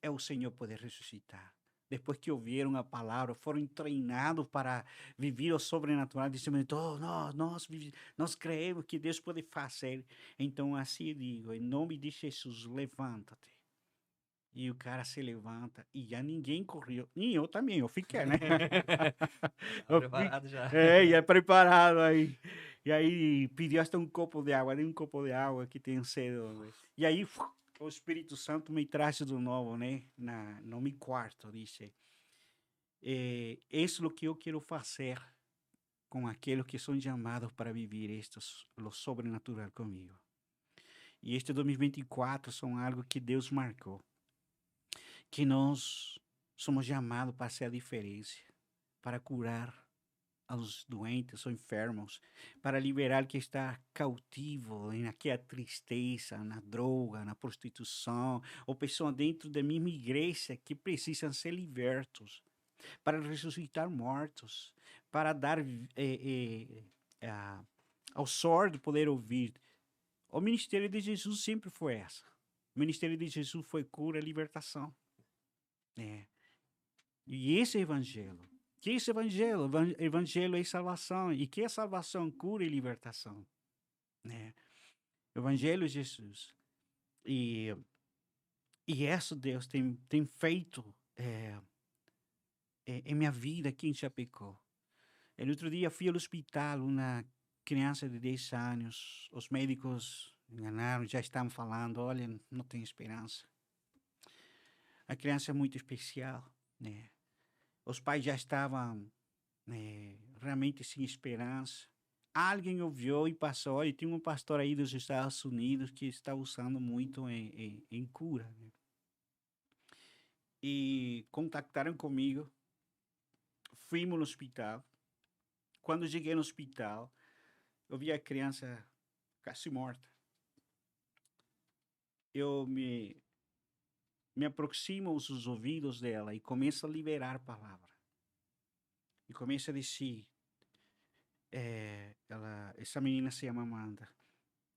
é o Senhor poder ressuscitar? depois que ouviram a palavra, foram treinados para viver o sobrenatural, dizendo, oh, nós creemos que Deus pode fazer. Então, assim eu digo, em nome de Jesus, levanta-te. E o cara se levanta e já ninguém correu. Nem eu também, eu fiquei, né? Eu Preparado já. já preparado aí. E aí pediu até um copo de água, nem um copo de água que tem sede. E aí o Espírito Santo me traz de novo, né? No meu quarto, disse. Isso é o que eu quero fazer com aqueles que são chamados para viver lo sobrenatural comigo. E este 2024 são algo que Deus marcou. Que nós somos chamados para ser a diferença, para curar aos doentes ou enfermos, para liberar que está cautivo naquela tristeza, na droga, na prostituição, ou pessoas dentro da mesma igreja que precisam ser libertos, para ressuscitar mortos, para dar ao sordo poder ouvir. O ministério de Jesus sempre foi essa. O ministério de Jesus foi cura e libertação. E esse evangelho, que esse evangelho? Evangelho é salvação. E que é salvação? Cura e libertação. Evangelho é Jesus. E isso Deus tem feito em minha vida aqui em Chapecó. No outro dia fui ao hospital, uma criança de 10 anos. Os médicos enganaram, já estavam falando, olha, não tem esperança. A criança é muito especial, né? Os pais já estavam realmente sem esperança. Alguém ouviu e passou, olha, tem um pastor aí dos Estados Unidos que está usando muito em cura, né? E contactaram comigo, fomos no hospital. Quando cheguei no hospital, eu vi a criança quase morta. Eu me aproximo dos ouvidos dela e começo a liberar a palavra. E começo a dizer, essa menina se chama Amanda.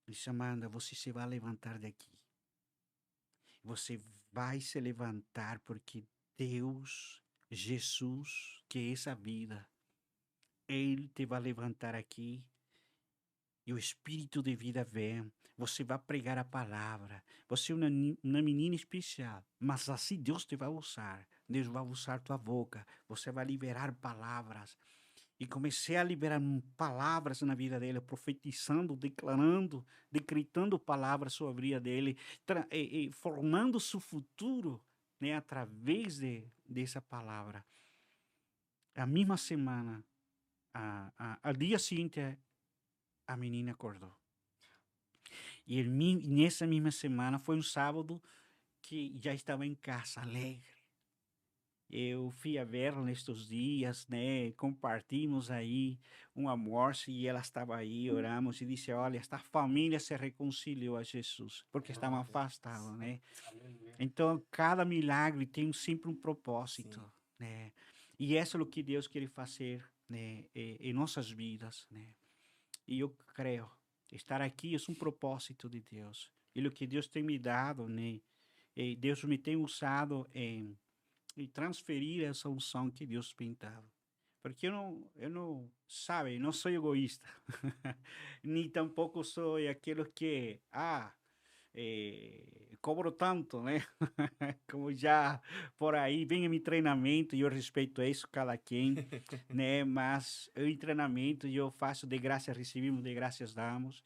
Disse, Amanda, você se vai levantar daqui. Você vai se levantar porque Deus, Jesus, que é essa vida, Ele te vai levantar aqui. E o Espírito de vida vem. Você vai pregar a palavra. Você é uma menina especial. Mas assim Deus te vai usar. Deus vai usar tua boca. Você vai liberar palavras. E comecei a liberar palavras na vida dele, profetizando, declarando, decretando palavras sobre a vida dele, formando seu futuro, né, através dessa palavra. A mesma semana, ao dia seguinte, a menina acordou. E nessa mesma semana, foi um sábado que já estava em casa, alegre. Eu fui a ver nestes dias, né? Compartimos aí um almoço e ela estava aí, oramos e disse, olha, esta família se reconciliou a Jesus, porque estavam afastados, né? Então, cada milagre tem sempre um propósito, né? E isso é o que Deus quer fazer, né? Em nossas vidas, né? E eu creio, estar aqui é um propósito de Deus. E o que Deus tem me dado, né? E Deus me tem usado em transferir essa unção que Deus tem dado. Porque eu não, sabe, não sou egoísta. Nem tampouco sou aquele que, cobro tanto, né? Como já por aí vem em treinamento e eu respeito isso, cada quem, né? Mas em treinamento eu faço de graça recebemos, de graças damos.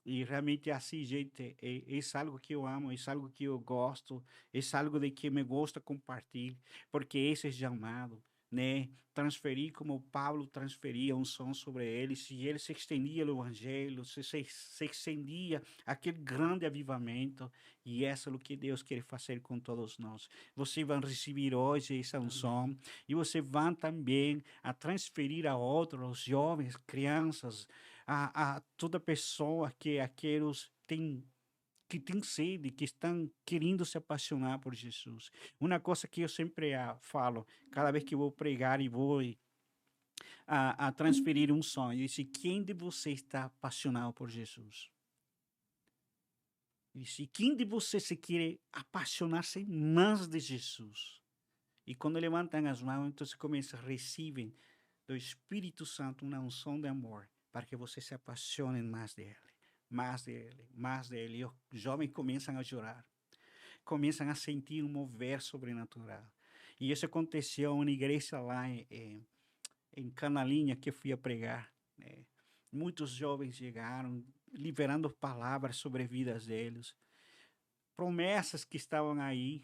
E realmente assim, gente, é algo que eu amo, é algo que eu gosto, é algo de que me gusta compartilhar, porque esse é chamado, né? Transferir como Paulo transferia um som sobre ele, se ele se estendia no evangelho, se estendia aquele grande avivamento, e isso é o que Deus quer fazer com todos nós. Vocês vão receber hoje essa unção, e vocês vão também a transferir a outros jovens, crianças, a toda pessoa que aqueles que tem sede, que estão querendo se apaixonar por Jesus. Uma coisa que eu sempre falo, cada vez que vou pregar e vou a transferir um sonho, eu disse, quem de vocês está apaixonado por Jesus? Ele disse, quem de vocês se quer apaixonar-se mais de Jesus? E quando levantam as mãos, então começa a receber do Espírito Santo uma unção de amor, para que vocês se apaixonem mais dele, mais dele, mais dele. E os jovens começam a chorar, começam a sentir um mover sobrenatural. E isso aconteceu em uma igreja lá em Canalinha, que eu fui a pregar. Né? Muitos jovens chegaram, liberando palavras sobre as vidas deles. Promessas que estavam aí,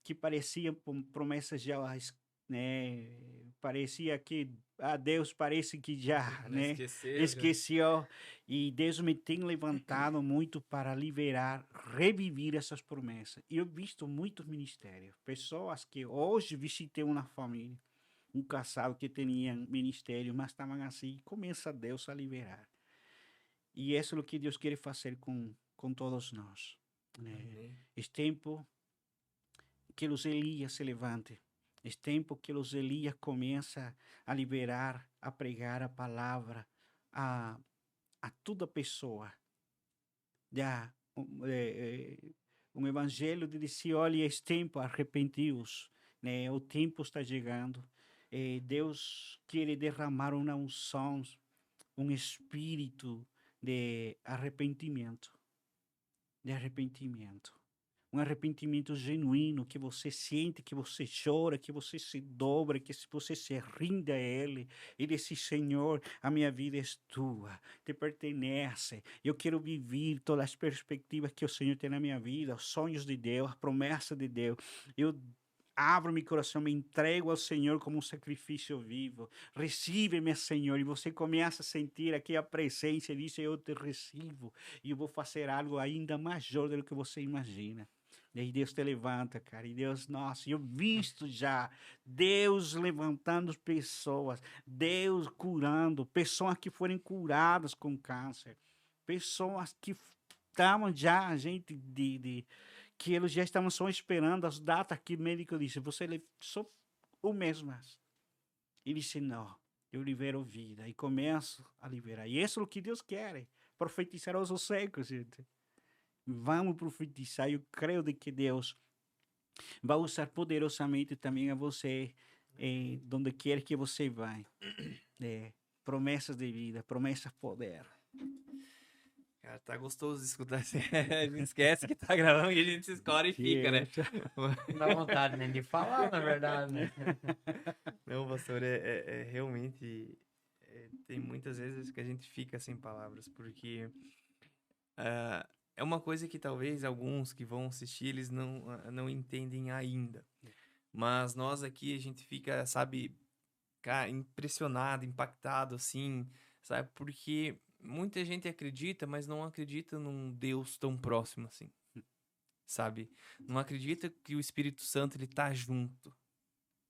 que pareciam promessas já, né? Parecia que Deus parece que já, né? Esqueceu. E Deus me tem levantado muito para liberar, reviver essas promessas. E eu visto muitos ministérios, pessoas que hoje visitei uma família, um casal que tinha ministério, mas estavam assim, começa Deus a liberar. E isso é o que Deus quer fazer com todos nós. Né? É tempo que os Elias se levantem. É tempo que os Elias começam a liberar, a pregar a palavra a toda pessoa. Já um evangelho de dizer, olha, é tempo, arrepentiu-os. Né? O tempo está chegando. Deus quer derramar uma unção, um espírito de arrependimento. Um arrependimento genuíno, que você sente, que você chora, que você se dobra, que você se rinde a Ele e diz, Senhor, a minha vida é tua, te pertence, eu quero viver todas as perspectivas que o Senhor tem na minha vida, os sonhos de Deus, a promessa de Deus. Eu abro meu coração, me entrego ao Senhor como um sacrifício vivo. Recebe-me, Senhor. E você começa a sentir aqui a presença e diz, eu te recebo. E eu vou fazer algo ainda maior do que você imagina. E aí Deus te levanta, cara. E Deus, nossa, eu visto já Deus levantando pessoas, Deus curando, pessoas que foram curadas com câncer, pessoas que estavam já, gente, que eles já estavam só esperando as datas que o médico disse, você só um mês mais. E disse, não, eu libero vida. E começo a liberar. E isso é o que Deus quer, profetizar aos secos, gente. Vamos profetizar. Eu creio de que Deus vai usar poderosamente também a você, onde quer que você vá. Promessas de vida, promessas de poder. Cara, tá gostoso de escutar. A gente esquece que tá gravando e a gente se escora e fica, né? Não dá vontade nem de falar, na verdade, né? Não, pastor, realmente... tem muitas vezes que a gente fica sem palavras, porque... é uma coisa que talvez alguns que vão assistir, eles não entendem ainda. Mas nós aqui, a gente fica, sabe, cara, impressionado, impactado, assim, sabe? Porque muita gente acredita, mas não acredita num Deus tão próximo assim, sabe? Não acredita que o Espírito Santo, ele tá junto.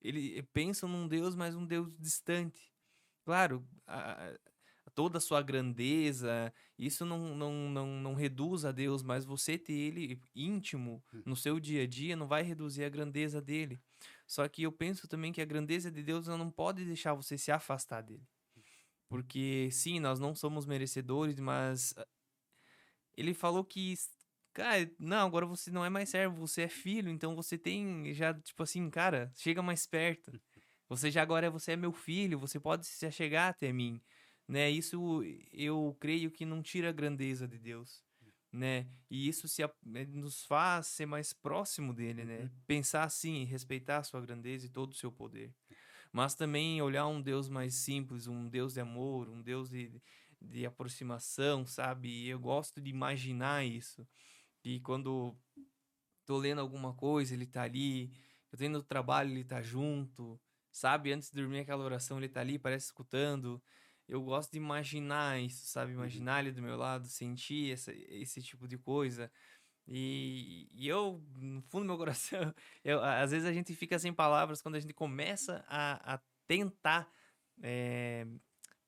Ele pensa num Deus, mas um Deus distante. Claro, toda a sua grandeza, isso não reduz a Deus, mas você ter ele íntimo no seu dia a dia não vai reduzir a grandeza dele. Só que eu penso também que a grandeza de Deus não pode deixar você se afastar dele. Porque, sim, nós não somos merecedores, mas ele falou que, cara, não, agora você não é mais servo, você é filho, então você tem já, tipo assim, cara, chega mais perto. Você já agora, você é meu filho, você pode se achegar até mim. Né? Isso eu creio que não tira a grandeza de Deus, né? E isso nos faz ser mais próximo dele, né? Pensar assim, respeitar a sua grandeza e todo o seu poder. Mas também olhar um Deus mais simples, um Deus de amor, um Deus de aproximação, sabe? E eu gosto de imaginar isso. E quando tô lendo alguma coisa, ele tá ali. Eu tô indo no trabalho, ele tá junto. Sabe? Antes de dormir, aquela oração, ele tá ali, parece escutando. Eu gosto de imaginar isso, sabe? Imaginar ele do meu lado, sentir esse tipo de coisa. E eu, no fundo do meu coração, às vezes a gente fica sem palavras quando a gente começa a tentar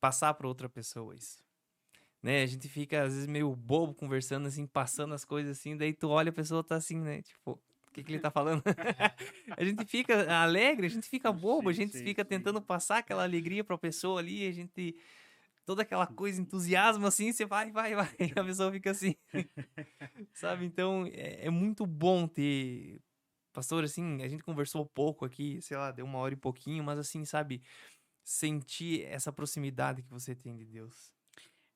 passar para outra pessoa isso. Né? A gente fica, às vezes, meio bobo conversando, assim, passando as coisas assim, daí tu olha, a pessoa tá assim, né? Tipo, o que ele tá falando? A gente fica alegre, a gente fica bobo, a gente fica tentando passar aquela alegria pra pessoa ali, a gente toda aquela coisa, entusiasmo assim, você vai, e a pessoa fica assim, sabe? Então, é muito bom ter, pastor, assim, a gente conversou pouco aqui, sei lá, deu 1 hora e pouquinho, mas assim, sabe, sentir essa proximidade que você tem de Deus.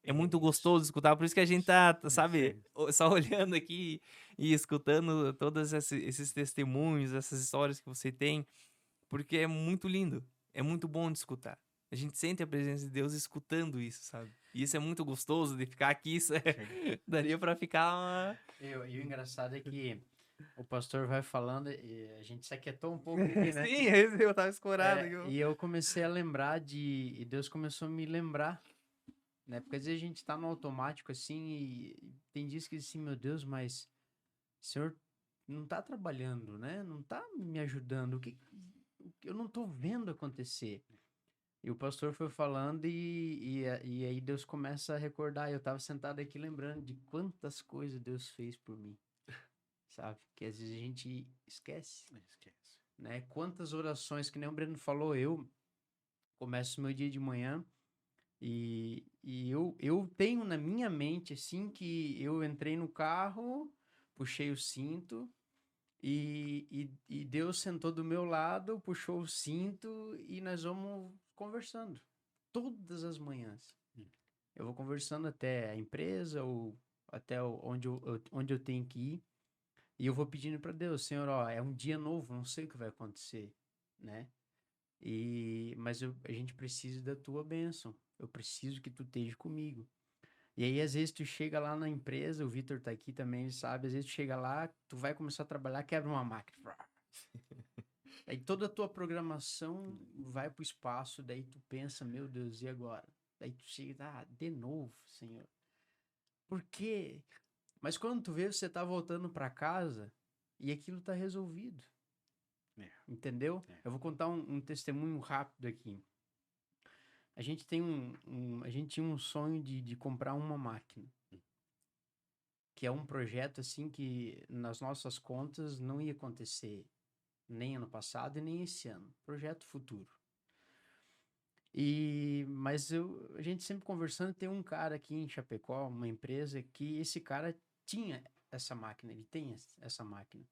É muito gostoso escutar, por isso que a gente tá, sabe, só olhando aqui e escutando todos esses testemunhos, essas histórias que você tem, porque é muito lindo, é muito bom de escutar. A gente sente a presença de Deus escutando isso, sabe? E isso é muito gostoso de ficar aqui, isso daria pra ficar uma... E o engraçado é que o pastor vai falando e a gente se aquietou um pouco aqui, né? Sim, eu tava escorado. E eu comecei a lembrar e Deus começou a me lembrar, né? Porque às vezes a gente tá no automático assim e tem dias que assim, meu Deus, mas o Senhor não tá trabalhando, né? Não tá me ajudando. O que eu não tô vendo acontecer? E o pastor foi falando e aí Deus começa a recordar. Eu tava sentado aqui lembrando de quantas coisas Deus fez por mim, sabe? Que às vezes a gente esquece, né? Quantas orações, que nem o Breno falou, eu começo meu dia de manhã e eu tenho na minha mente, assim, que eu entrei no carro, puxei o cinto e Deus sentou do meu lado, puxou o cinto e nós vamos conversando. Todas as manhãs. Eu vou conversando até a empresa ou até onde eu tenho que ir. E eu vou pedindo para Deus, Senhor, ó, é um dia novo, não sei o que vai acontecer, né? Mas a gente precisa da tua bênção. Eu preciso que tu esteja comigo. E aí, às vezes, tu chega lá na empresa, o Vitor tá aqui também, ele sabe, às vezes tu chega lá, tu vai começar a trabalhar, quebra uma máquina. Aí toda a tua programação vai pro espaço, daí tu pensa, meu Deus, e agora? Daí tu chega, de novo, Senhor. Por quê? Mas quando tu vê, você tá voltando para casa e aquilo tá resolvido. Entendeu? Eu vou contar um testemunho rápido aqui. A gente tem a gente tinha um sonho de comprar uma máquina. Que é um projeto assim que nas nossas contas não ia acontecer nem ano passado e nem esse ano. Projeto futuro. Mas a gente sempre conversando, tem um cara aqui em Chapecó, uma empresa, que esse cara tinha essa máquina, ele tem essa máquina.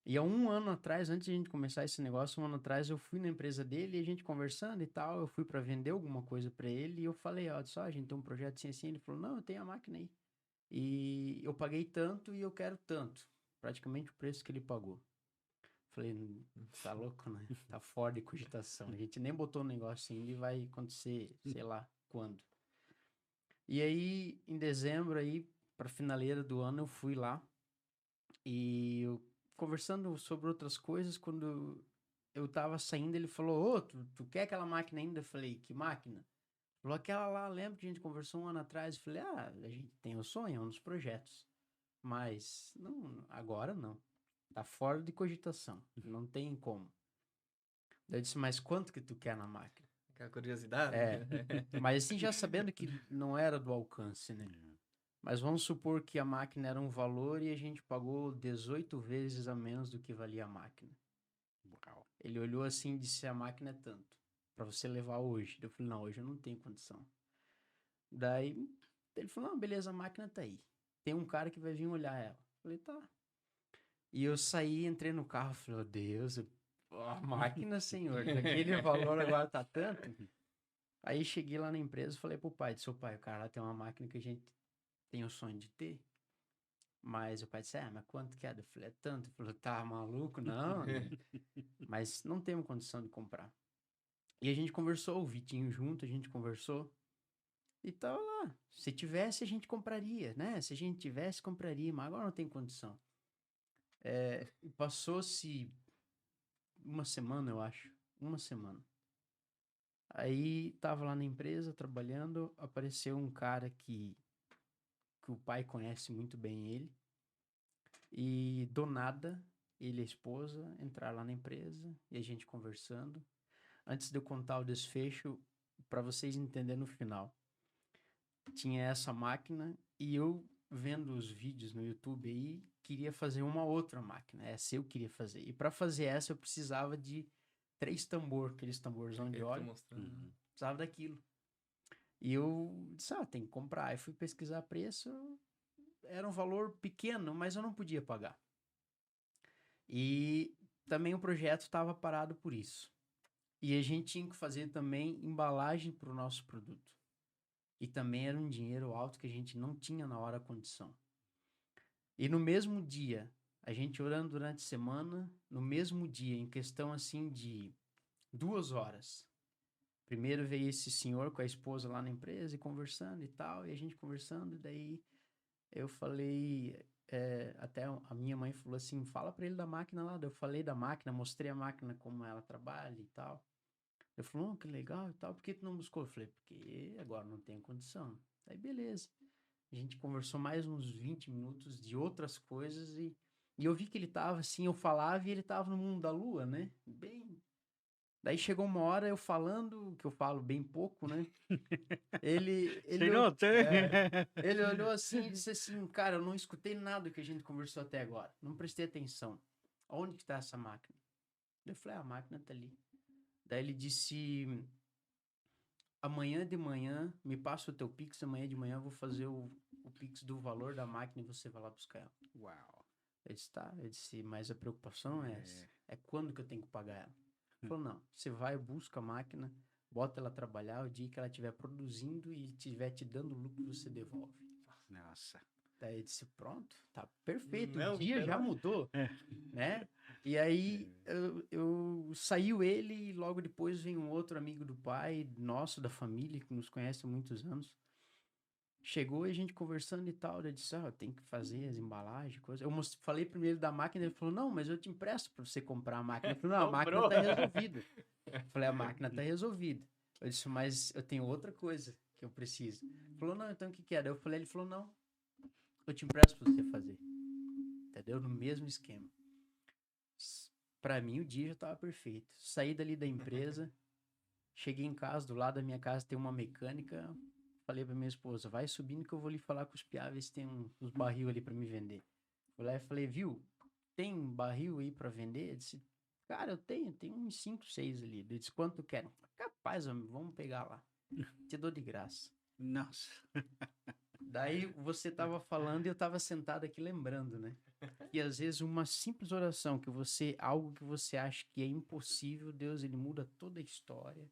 E há 1 ano atrás, antes de a gente começar esse negócio, 1 ano atrás, eu fui na empresa dele e a gente conversando e tal, eu fui para vender alguma coisa para ele e eu falei, ó, só a gente tem um projeto assim, assim, ele falou, não, eu tenho a máquina aí. E eu paguei tanto e eu quero tanto. Praticamente o preço que ele pagou. Falei, tá louco, né? Tá fora de cogitação. A gente nem botou o negócio ainda e vai acontecer, sei lá, quando. E aí, em dezembro, aí, pra finaleira do ano, eu fui lá. E eu, conversando sobre outras coisas, quando eu tava saindo, ele falou, ô, tu quer aquela máquina ainda? Eu falei, que máquina? Falou, aquela lá, lembra que a gente conversou 1 ano atrás? Eu falei, a gente tem o sonho, é um dos projetos. Mas, não, agora não. Tá fora de cogitação. Não tem como. Daí eu disse, mas quanto que tu quer na máquina? Aquela curiosidade. Mas assim, já sabendo que não era do alcance, né? Mas vamos supor que a máquina era um valor e a gente pagou 18 vezes a menos do que valia a máquina. Uau. Ele olhou assim e disse, a máquina é tanto, pra você levar hoje. Eu falei, não, hoje eu não tenho condição. Daí, ele falou, não, beleza, a máquina tá aí. Tem um cara que vai vir olhar ela. Eu falei, tá. E eu saí, entrei no carro, falei, oh, Deus, a máquina, senhor, daquele valor agora tá tanto. Aí cheguei lá na empresa e falei pro pai, disse, ô pai, o cara lá tem uma máquina que a gente tem o sonho de ter. Mas o pai disse, mas quanto que é? Eu falei, é tanto. Ele falou, tá maluco? Não, né? Mas não temos condição de comprar. E a gente conversou, o Vitinho junto, a gente conversou. E tava lá. Se tivesse, a gente compraria, né? Se a gente tivesse, compraria, mas agora não tem condição. Passou-se 1 semana, eu acho. 1 semana. Aí tava lá na empresa trabalhando, apareceu um cara que o pai conhece muito bem ele. E do nada, ele e a esposa entraram lá na empresa e a gente conversando. Antes de eu contar o desfecho, para vocês entenderem no final. Tinha essa máquina e eu vendo os vídeos no YouTube aí, queria fazer uma outra máquina. Essa eu queria fazer. E para fazer essa eu precisava de 3 tambor, aqueles tamborzão de óleo. Precisava daquilo. E eu disse, tem que comprar. Aí fui pesquisar preço, era um valor pequeno, mas eu não podia pagar. E também o projeto estava parado por isso. E a gente tinha que fazer também embalagem para o nosso produto. E também era um dinheiro alto que a gente não tinha na hora a condição. E no mesmo dia, a gente orando durante a semana, no mesmo dia, em questão assim de 2 horas. Primeiro veio esse senhor com a esposa lá na empresa e conversando e tal, e a gente conversando, e daí eu falei, até a minha mãe falou assim, fala pra ele da máquina lá. Daí eu falei da máquina, mostrei a máquina como ela trabalha e tal. Ele falou, que legal e tal, por que tu não buscou? Eu falei, porque agora não tenho condição. Aí beleza. A gente conversou mais uns 20 minutos de outras coisas e eu vi que ele tava assim, eu falava e ele tava no mundo da lua, né? Bem... Daí chegou uma hora eu falando, que eu falo bem pouco, né? Se nota. Ele olhou assim e disse assim, cara, eu não escutei nada que a gente conversou até agora. Não prestei atenção. Onde que tá essa máquina? Eu falei, a máquina tá ali. Daí ele disse, amanhã de manhã, me passa o teu Pix, amanhã de manhã eu vou fazer o Pix do valor da máquina e você vai lá buscar ela. Uau. Eu disse, tá. Eu disse, mas a preocupação é essa. É quando que eu tenho que pagar ela? Ele falou, não, você vai, busca a máquina, bota ela trabalhar, o dia que ela estiver produzindo e estiver te dando lucro, você devolve. Nossa. Daí eu disse, pronto, tá perfeito, Não, o dia já mudou, né? E aí saiu ele e logo depois vem um outro amigo do pai, nosso, da família, que nos conhece há muitos anos. Chegou e a gente conversando e tal, ele disse, tem que fazer as embalagens, coisa. Eu falei primeiro da máquina, ele falou, não, mas eu te empresto para você comprar a máquina. Eu falei, não, a máquina tá resolvida. Eu falei, a máquina tá resolvida. Eu disse, mas eu tenho outra coisa que eu preciso. Ele falou, não, então o que que era? Eu falei, ele falou, não, eu te empresto para você fazer. Entendeu? No mesmo esquema. Para mim, o dia já tava perfeito. Saí dali da empresa, cheguei em casa, do lado da minha casa tem uma mecânica. Falei pra minha esposa, vai subindo que eu vou ali falar com os piá, ver se tem uns barril ali pra me vender. Fui lá e falei, viu, tem barril aí pra vender? Ele disse, cara, eu tenho uns 5, 6 ali. Ele disse, quanto tu quer? Capaz, homem, vamos pegar lá. Te dou de graça. Nossa. Daí você tava falando e eu tava sentado aqui lembrando, né? E às vezes uma simples oração, algo que você acha que é impossível, Deus, ele muda toda a história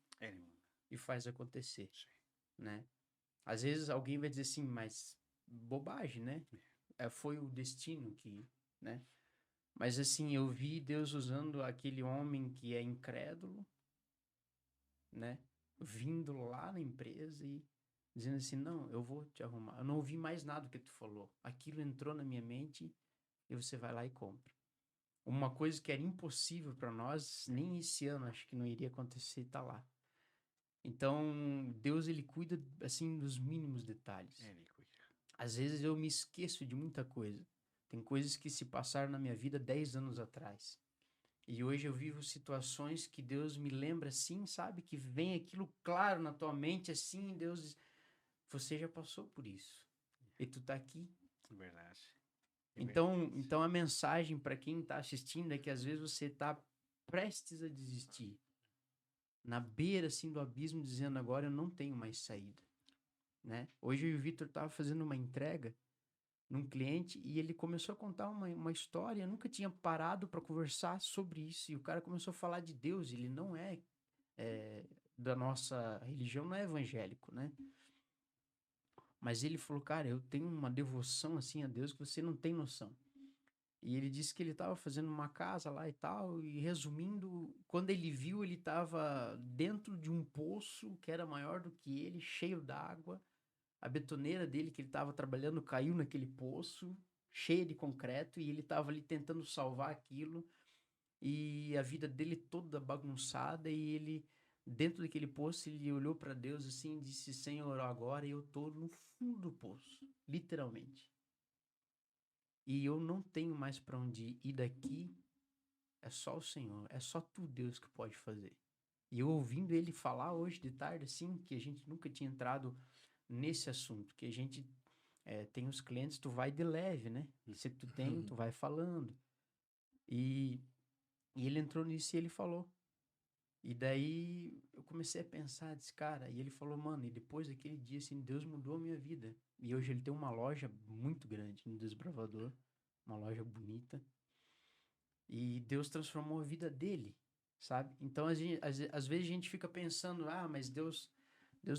e faz acontecer, né? Às vezes alguém vai dizer assim, mas bobagem, né? Foi o destino que, né? Mas assim, eu vi Deus usando aquele homem que é incrédulo, né? Vindo lá na empresa e dizendo assim, não, eu vou te arrumar. Eu não ouvi mais nada que tu falou. Aquilo entrou na minha mente e você vai lá e compra. Uma coisa que era impossível para nós, nem esse ano acho que não iria acontecer, tá lá. Então, Deus, ele cuida, assim, dos mínimos detalhes. Ele cuida. Às vezes eu me esqueço de muita coisa. Tem coisas que se passaram na minha vida 10 anos atrás. E hoje eu vivo situações que Deus me lembra assim, sabe? Que vem aquilo claro na tua mente, assim, Deus diz, você já passou por isso. E tu tá aqui. Verdade. Então a mensagem para quem tá assistindo é que às vezes você tá prestes a desistir. Na beira, assim, do abismo, dizendo agora eu não tenho mais saída. Né? Hoje o Vitor estava fazendo uma entrega num cliente e ele começou a contar uma história. Eu nunca tinha parado para conversar sobre isso. E o cara começou a falar de Deus. Ele não é da nossa religião, não é evangélico, né? Mas ele falou, cara, eu tenho uma devoção assim a Deus que você não tem noção. E ele disse que ele estava fazendo uma casa lá e tal, e resumindo, quando ele viu, ele estava dentro de um poço que era maior do que ele, cheio d'água. A betoneira dele que ele estava trabalhando caiu naquele poço, cheia de concreto, e ele estava ali tentando salvar aquilo, e a vida dele toda bagunçada, e ele, dentro daquele poço, ele olhou para Deus assim e disse, Senhor, agora eu estou no fundo do poço, literalmente. E eu não tenho mais para onde ir daqui, é só o Senhor, é só tu, Deus, que pode fazer. E eu ouvindo ele falar hoje de tarde, assim, que a gente nunca tinha entrado nesse assunto, que a gente tem os clientes, tu vai de leve, né? Se tu tem, tu vai falando. E ele entrou nisso e ele falou. E daí eu comecei a pensar, disse, cara, e ele falou, mano, e depois daquele dia, assim, Deus mudou a minha vida. E hoje ele tem uma loja muito grande no Desbravador, uma loja bonita. E Deus transformou a vida dele, sabe? Então, às vezes a gente fica pensando, mas Deus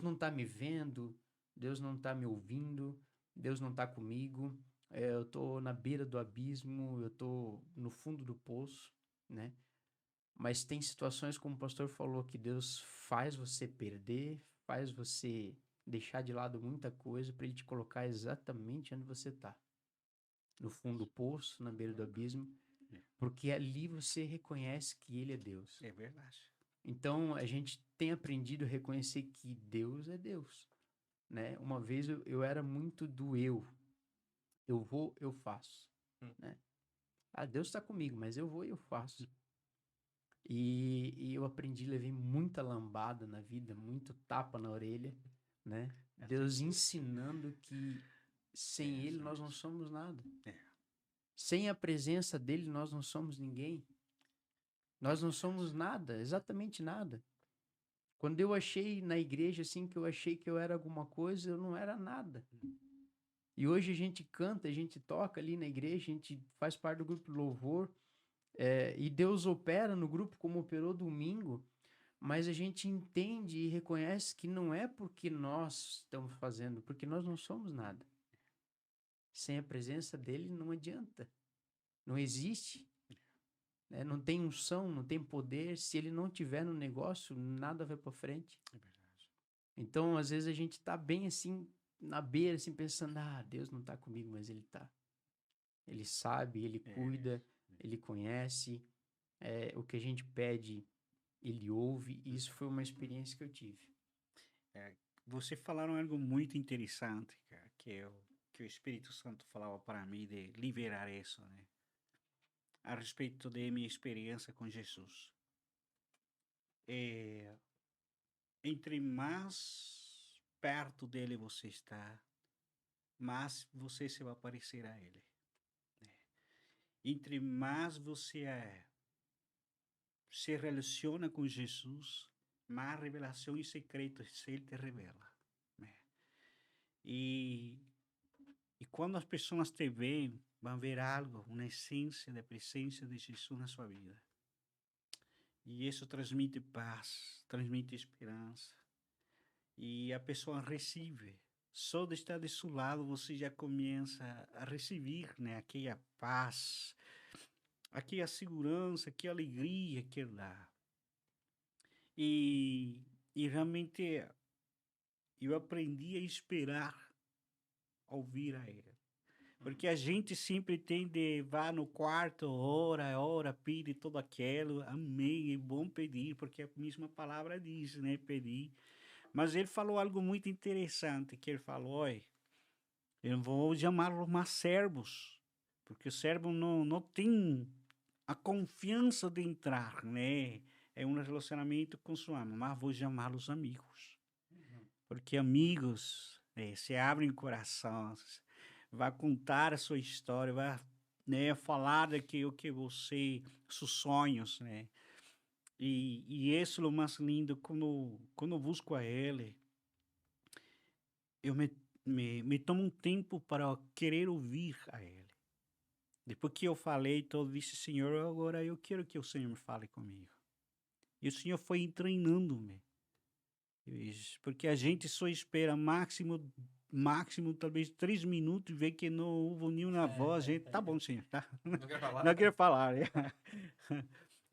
não tá me vendo, Deus não tá me ouvindo, Deus não tá comigo, eu tô na beira do abismo, eu tô no fundo do poço, né? Mas tem situações, como o pastor falou, que Deus faz você perder, faz você deixar de lado muita coisa para ele te colocar exatamente onde você tá. No fundo do poço, na beira do abismo, porque ali você reconhece que ele é Deus. É verdade. Então, a gente tem aprendido a reconhecer que Deus é Deus, né? Uma vez eu era muito do eu. Eu vou, eu faço, né? Deus está comigo, mas eu vou e eu faço. E eu aprendi, levei muita lambada na vida, muito tapa na orelha, né? Deus ensinando que sem Ele nós não somos nada. Sem a presença dEle nós não somos ninguém. Nós não somos nada, exatamente nada. Quando eu achei na igreja, assim, que eu achei que eu era alguma coisa, eu não era nada. E hoje a gente canta, a gente toca ali na igreja, a gente faz parte do grupo de louvor, e Deus opera no grupo como operou domingo, mas a gente entende e reconhece que não é porque nós estamos fazendo, porque nós não somos nada. Sem a presença dele não adianta. Não existe. Né? Não tem unção, não tem poder. Se ele não tiver no negócio, nada vai para frente. É verdade. Então, às vezes a gente tá bem assim, na beira, assim, pensando, Deus não tá comigo, mas ele tá. Ele sabe, ele cuida, ele conhece. O que a gente pede, ele ouve. E isso foi uma experiência que eu tive. Você falaram algo muito interessante, cara, que o Espírito Santo falava para mim de liberar isso, né? A respeito de minha experiência com Jesus. Entre mais perto dele você está, mais você se vai parecer a ele. Entre mais você se relaciona com Jesus, mais revelações secretas ele te revela. Né? E quando as pessoas te veem, vão ver algo, uma essência da presença de Jesus na sua vida. E isso transmite paz, transmite esperança. E a pessoa recebe. Só de estar do seu lado, você já começa a receber, né? Aquela paz, aquela segurança, aquela alegria que ele dá. E realmente eu aprendi a esperar ouvir a ele. Porque a gente sempre tem de vá no quarto, ora, pede tudo aquilo. Amém, é bom pedir, porque a mesma palavra diz, né? Pedir. Mas ele falou algo muito interessante, que ele falou, olha, eu vou chamá-los mais servos, porque o servo não tem a confiança de entrar, né? É um relacionamento com sua alma, mas vou chamá-los amigos. Porque amigos se abrem corações, vai contar a sua história, vai, né, falar daquilo que você, seus sonhos, né? E isso é o mais lindo, quando eu busco a ele, eu me tomo um tempo para querer ouvir a ele. Depois que eu falei, eu disse, Senhor, agora eu quero que o Senhor me fale comigo. E o Senhor foi treinando-me. Porque a gente só espera máximo talvez 3 minutos e vê que não houve nenhuma voz, a gente, tá bom, Senhor, tá? Não quer falar? Não quero falar.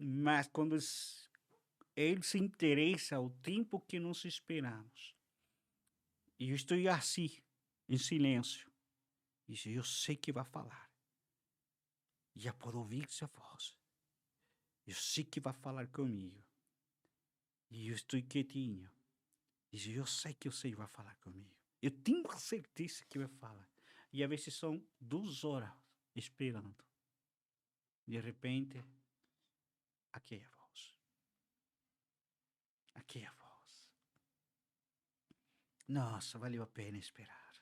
Mas quando ele se interessa o tempo que nós esperamos, e eu estou assim, em silêncio, e eu sei que vai falar. Já pode ouvir sua voz. Eu sei que vai falar comigo. E eu estou quietinho. E eu sei que você vai falar comigo. Eu tenho certeza que vai falar. E às vezes são 2 horas esperando. De repente, aqui é a voz. Aqui é a voz. Nossa, valeu a pena esperar.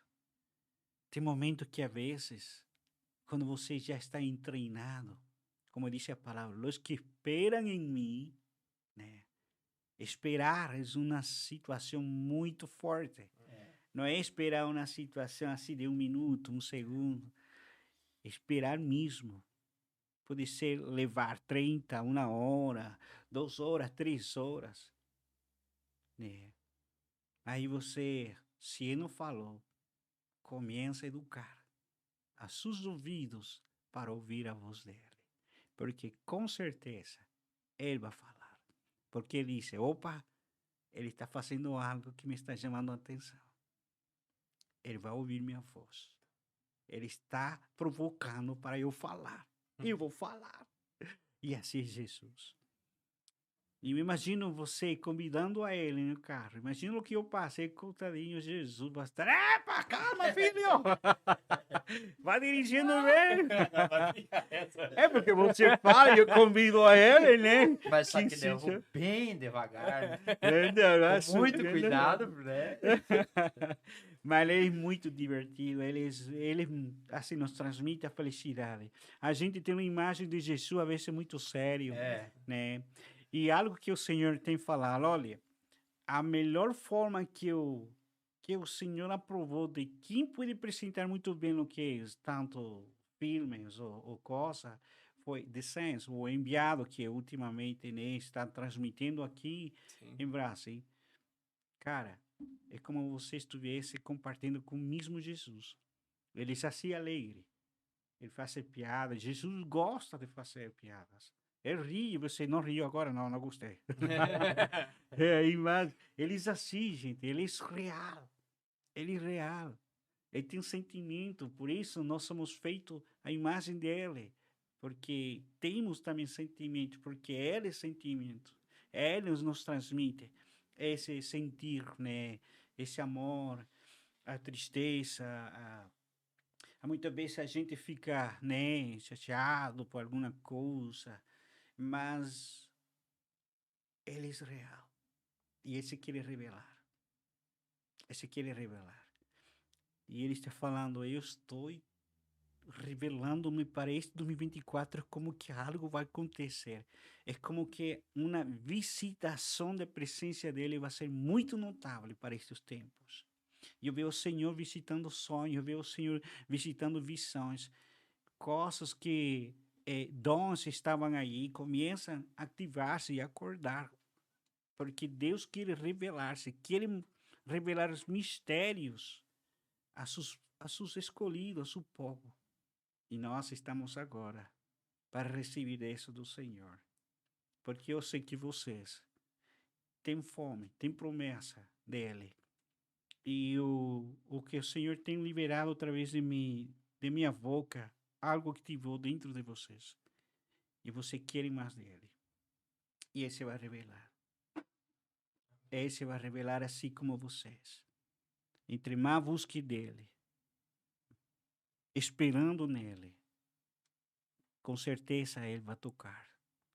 Tem momento que às vezes, quando você já está treinado, como disse a palavra, os que esperam em mim, né? Esperar é uma situação muito forte. Não é esperar uma situação assim de 1 minuto, 1 segundo. Esperar mesmo. Pode ser levar 30, 1 hora, 2 horas, 3 horas. Né? Aí você, se ele não falou, começa a educar a seus ouvidos para ouvir a voz dele. Porque com certeza ele vai falar. Porque ele disse, opa, ele está fazendo algo que me está chamando a atenção. Ele vai ouvir minha voz. Ele está provocando para eu falar. Eu vou falar. E assim é Jesus. E me imagino você convidando a ele no carro. Imagina o que eu passei com o tadinho Jesus. Bastante. Epa, calma, filho! Vai dirigindo bem. É porque você fala e eu convido a ele, né? Mas só que eu vou bem devagar, né? Com Com muito cuidado, né? Mas ele é muito divertido, ele assim nos transmite a felicidade. A gente tem uma imagem de Jesus às vezes muito sério, né? E algo que o Senhor tem falado, olha, a melhor forma que o Senhor aprovou de quem pode apresentar muito bem o que é, tanto filmes ou coisa, foi The Sense, o enviado que ultimamente, né, está transmitindo aqui em Brasil. Cara, é como você estivesse compartilhando com o mesmo Jesus. Ele se assim alegre. Ele faz piadas. Jesus gosta de fazer piadas. Ele ri, você não riu agora? Não gostei. Mas eles assim, gente, ele é real. Ele é real. Ele tem um sentimento, por isso nós somos feitos à imagem dele. Porque temos também sentimento, porque ele é sentimento. Ele nos transmite esse sentir, né? Esse amor, a tristeza, muitas vezes a gente fica, né, chateado por alguma coisa, mas ele é real. E esse quer revelar. Esse quer revelar. E ele está falando, eu estou revelando-me para este 2024 como que algo vai acontecer. É como que uma visitação da presença dele vai ser muito notável para estes tempos. Eu vejo o Senhor visitando sonhos, eu vejo o Senhor visitando visões, coisas que dons estavam aí, começam a ativar-se e acordar, porque Deus quer revelar-se, quer revelar os mistérios a seus escolhidos, a seu povo. E nós estamos agora para receber isso do Senhor, porque eu sei que vocês têm fome, têm promessa dele. E o que o Senhor tem liberado através de minha boca, algo que ativou dentro de vocês. E você quer mais dele. E esse vai revelar. Esse vai revelar assim como vocês. Entre mais busque dele, esperando nele, com certeza ele vai tocar.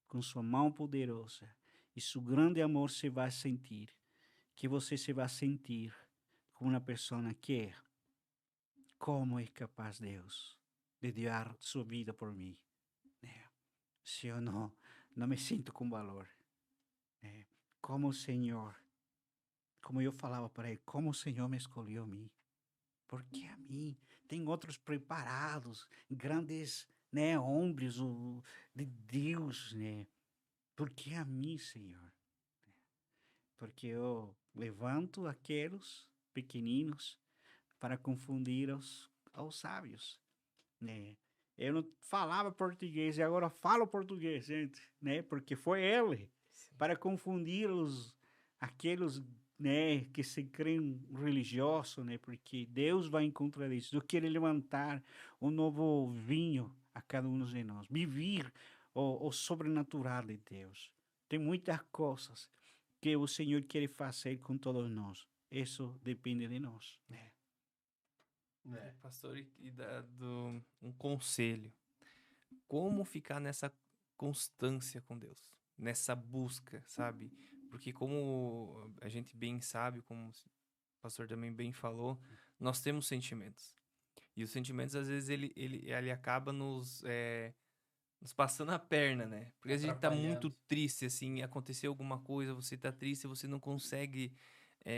Com sua mão poderosa. E seu grande amor se vai sentir. Que você se vai sentir como uma pessoa que como é capaz Deus de dar sua vida por mim? Se eu não me sinto com valor. Como o Senhor, como eu falava para ele, como o Senhor me escolheu a mim. Porque a mim tem outros preparados, grandes, né, homens de Deus, né? Porque a mim, Senhor. Porque eu levanto aqueles pequeninos para confundir aos sábios, né? Eu não falava português e agora falo português, gente, né? Porque foi ele para confundir aqueles, né, que se creem religiosos, né? Porque Deus vai encontrar isso. Deus quer levantar um novo vinho a cada um de nós, viver o sobrenatural de Deus. Tem muitas coisas que o Senhor quer fazer com todos nós. Isso depende de nós. Pastor, um conselho. Como ficar nessa constância com Deus? Nessa busca, sabe? Porque como a gente bem sabe, como o pastor também bem falou, nós temos sentimentos. E os sentimentos, às vezes, ele acaba nos nos passando a perna, né? Porque a gente tá muito Atrapalhando. triste, assim, aconteceu alguma coisa, você tá triste, você não consegue,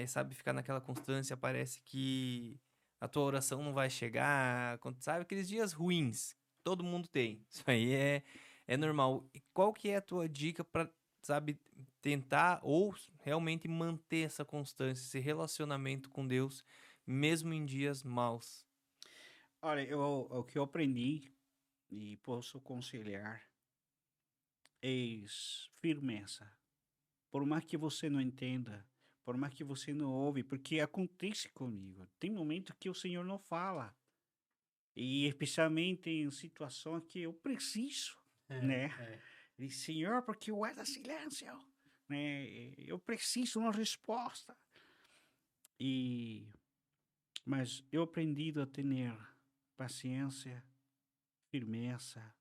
sabe, ficar naquela constância, parece que a tua oração não vai chegar, sabe, aqueles dias ruins, todo mundo tem. Isso aí é normal. E qual que é a tua dica pra, sabe, tentar ou realmente manter essa constância, esse relacionamento com Deus, mesmo em dias maus? Olha, o que eu aprendi e posso aconselhar é firmeza. Por mais que você não entenda, por mais que você não ouve, porque acontece comigo. Tem momentos que o Senhor não fala. E especialmente em situações que eu preciso, né? É. E, Senhor, porque guarda silêncio, né? Eu preciso uma resposta. E mas eu aprendi a ter paciência, firmeza,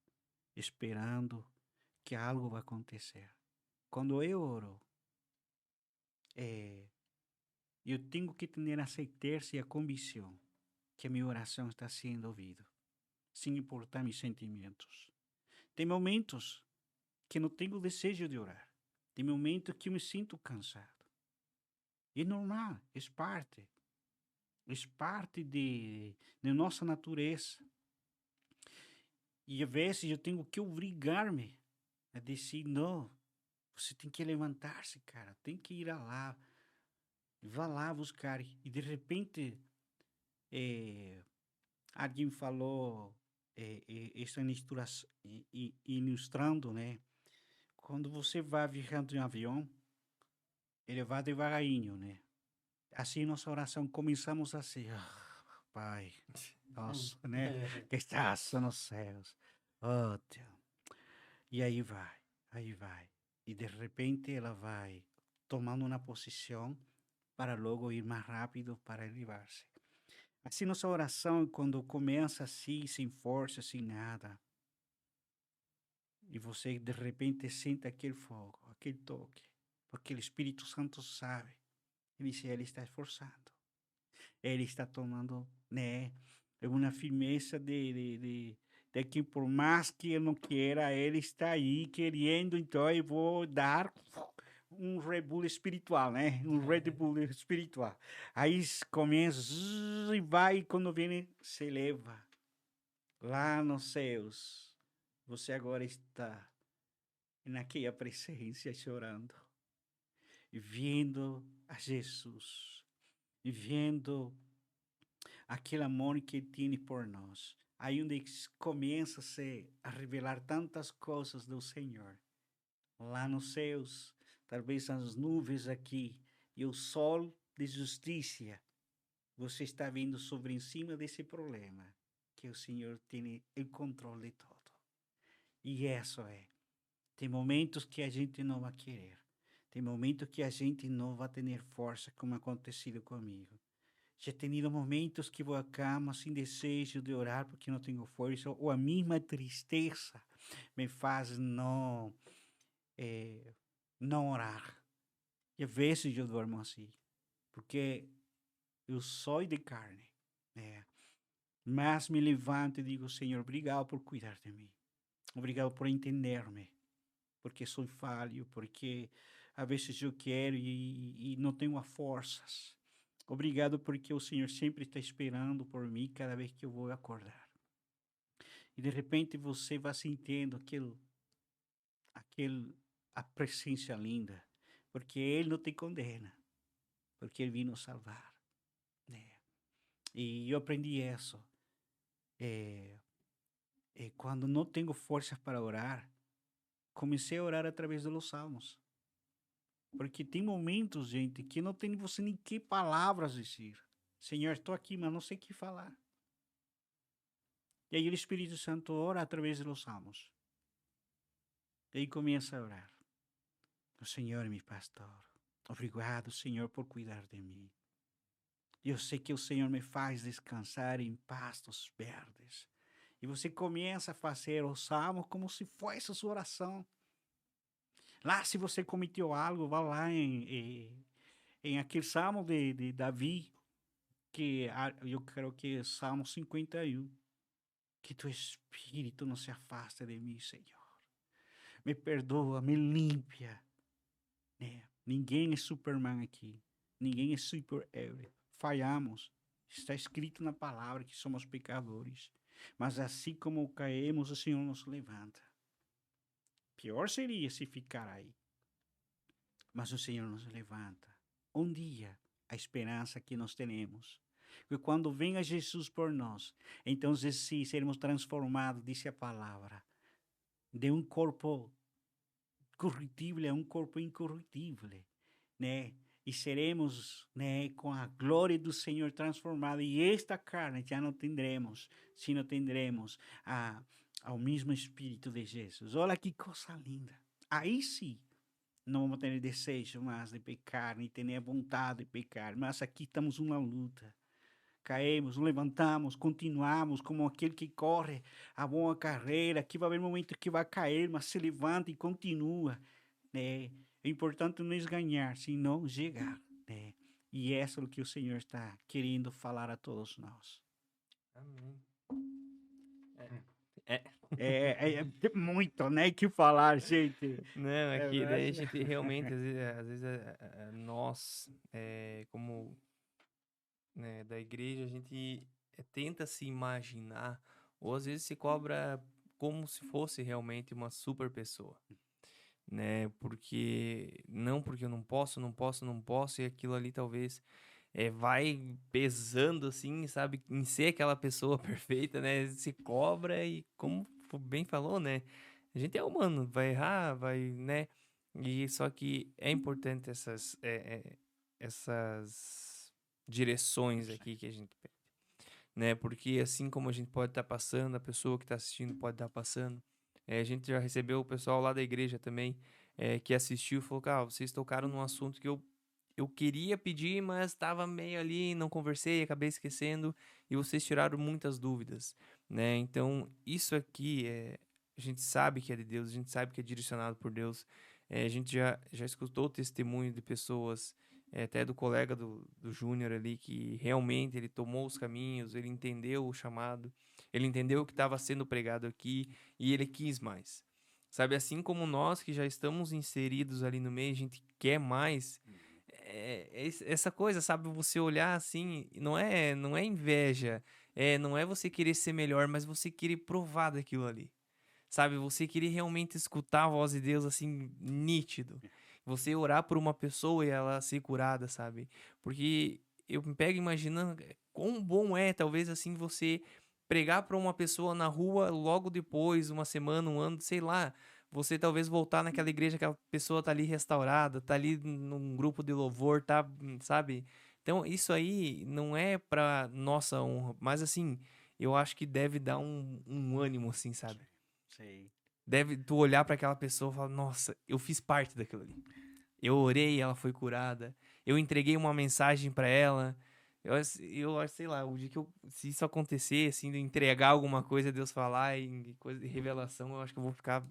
esperando que algo vai acontecer. Quando eu oro, eh, eu tenho que ter a certeza e a convicção que a minha oração está sendo ouvida, sem importar meus sentimentos. Tem momentos que não tenho desejo de orar. Tem momentos que eu me sinto cansado. E é normal, é parte de nossa natureza. E às vezes eu tenho que obrigar-me a dizer, não, você tem que levantar-se, cara, tem que ir lá, vá lá buscar. E de repente, alguém falou, essa ilustrando, né? Quando você vai viajando em avião, ele vai devagarinho, né? Assim nossa oração começamos assim, Pai, nosso, né? Que estás nos céus. Oh, Deus. E aí vai. E de repente ela vai tomando uma posição para logo ir mais rápido para elevar-se. Assim nossa oração, quando começa assim, sem força, sem nada, e você de repente sente aquele fogo, aquele toque, porque o Espírito Santo sabe, ele diz, ele está esforçando. Ele está tomando, né, uma firmeza de que por mais que eu não queira, ele está aí querendo, então eu vou dar um Red Bull espiritual, né? Um Red Bull espiritual. Aí começa e vai, e quando vem, se eleva lá nos céus. Você agora está naquela presença chorando, e vendo a Jesus, e vendo aquele amor que ele tem por nós. Aí onde começa-se a revelar tantas coisas do Senhor. Lá nos céus, talvez as nuvens aqui, e o sol de justiça, você está vendo sobre em cima desse problema, que o Senhor tem o controle de tudo. E isso é. Tem momentos que a gente não vai querer. Tem momentos que a gente não vai ter força, como acontecido comigo. Já tenido momentos que vou à cama sem desejo de orar porque não tenho força, ou a mesma tristeza me faz não orar. E às vezes eu durmo assim, porque eu sou de carne, né? Mas me levanto e digo, Senhor, obrigado por cuidar de mim. Obrigado por entender-me, porque sou falho, porque às vezes eu quero e não tenho as forças. Obrigado porque o Senhor sempre está esperando por mim cada vez que eu vou acordar. E de repente você vai sentindo a presença linda, porque Ele não te condena, porque Ele veio nos salvar, né? E eu aprendi isso. Quando não tenho forças para orar, comecei a orar através dos salmos. Porque tem momentos, gente, que não tem você nem que palavras dizer. Senhor, estou aqui, mas não sei o que falar. E aí o Espírito Santo ora através dos salmos. E aí começa a orar. O Senhor é meu pastor. Obrigado, Senhor, por cuidar de mim. Eu sei que o Senhor me faz descansar em pastos verdes. E você começa a fazer o salmo como se fosse a sua oração. Lá, se você cometeu algo, vá lá em aquele salmo de Davi, que eu creio que é Salmo 51, que tu espírito não se afaste de mim, Senhor. Me perdoa, me limpia. Ninguém é Superman aqui. Ninguém é super-héroe. Falhamos. Está escrito na palavra que somos pecadores. Mas assim como caímos, o Senhor nos levanta. Pior seria se ficar aí. Mas o Senhor nos levanta. Um dia, a esperança que nós temos. Que quando venha Jesus por nós, então sim, seremos transformados, disse a palavra, de um corpo corruptível a um corpo incorruptível, né? E seremos, né, com a glória do Senhor transformada. E esta carne já não teremos, sino teremos ao mesmo Espírito de Jesus. Olha que coisa linda. Aí sim, não vamos ter desejo mais de pecar, nem ter a vontade de pecar. Mas aqui estamos numa luta. Caímos, nos levantamos, continuamos como aquele que corre a boa carreira. Aqui vai haver um momento que vai cair, mas se levanta e continua, né? O importante não é ganhar, senão chegar, né? E isso é o que o Senhor está querendo falar a todos nós. Amém. É muito, né, que falar, gente. Não, é que daí a verdade. gente realmente, às vezes nós, como, né, da igreja, a gente tenta se imaginar, ou às vezes se cobra como se fosse realmente uma super pessoa, né? Porque eu não posso, e aquilo ali talvez vai pesando assim, sabe, em ser aquela pessoa perfeita, né? Se cobra e como bem falou, né? A gente é humano, vai errar, vai, né? E só que é importante essas direções aqui que a gente pede, né? Porque assim como a gente pode estar passando, a pessoa que está assistindo pode estar passando. A gente já recebeu o pessoal lá da igreja também, que assistiu e falou, cara, vocês tocaram num assunto que eu queria pedir, mas estava meio ali, não conversei, acabei esquecendo, e vocês tiraram muitas dúvidas, né? Então, isso aqui, a gente sabe que é de Deus, a gente sabe que é direcionado por Deus. A gente já escutou o testemunho de pessoas, até do colega do Júnior ali, que realmente ele tomou os caminhos, ele entendeu o chamado, ele entendeu o que estava sendo pregado aqui, e ele quis mais. Sabe, assim como nós que já estamos inseridos ali no meio, a gente quer mais. Essa coisa, sabe, você olhar assim, não é inveja, não é você querer ser melhor, mas você querer provar daquilo ali, sabe, você querer realmente escutar a voz de Deus assim, nítido, você orar por uma pessoa e ela ser curada, sabe, porque eu me pego imaginando quão bom é, talvez assim, você pregar para uma pessoa na rua logo depois, uma semana, um ano, sei lá, você talvez voltar naquela igreja que a pessoa tá ali restaurada, tá ali num grupo de louvor, tá, sabe? Então, isso aí não é pra nossa honra, mas assim, eu acho que deve dar um ânimo, assim, sabe? Sei. Deve tu olhar pra aquela pessoa e falar, nossa, eu fiz parte daquilo ali. Eu orei, ela foi curada. Eu entreguei uma mensagem pra ela. Eu sei lá, o dia que se isso acontecer, assim, de entregar alguma coisa, Deus falar em coisa de revelação, eu acho que eu vou ficar.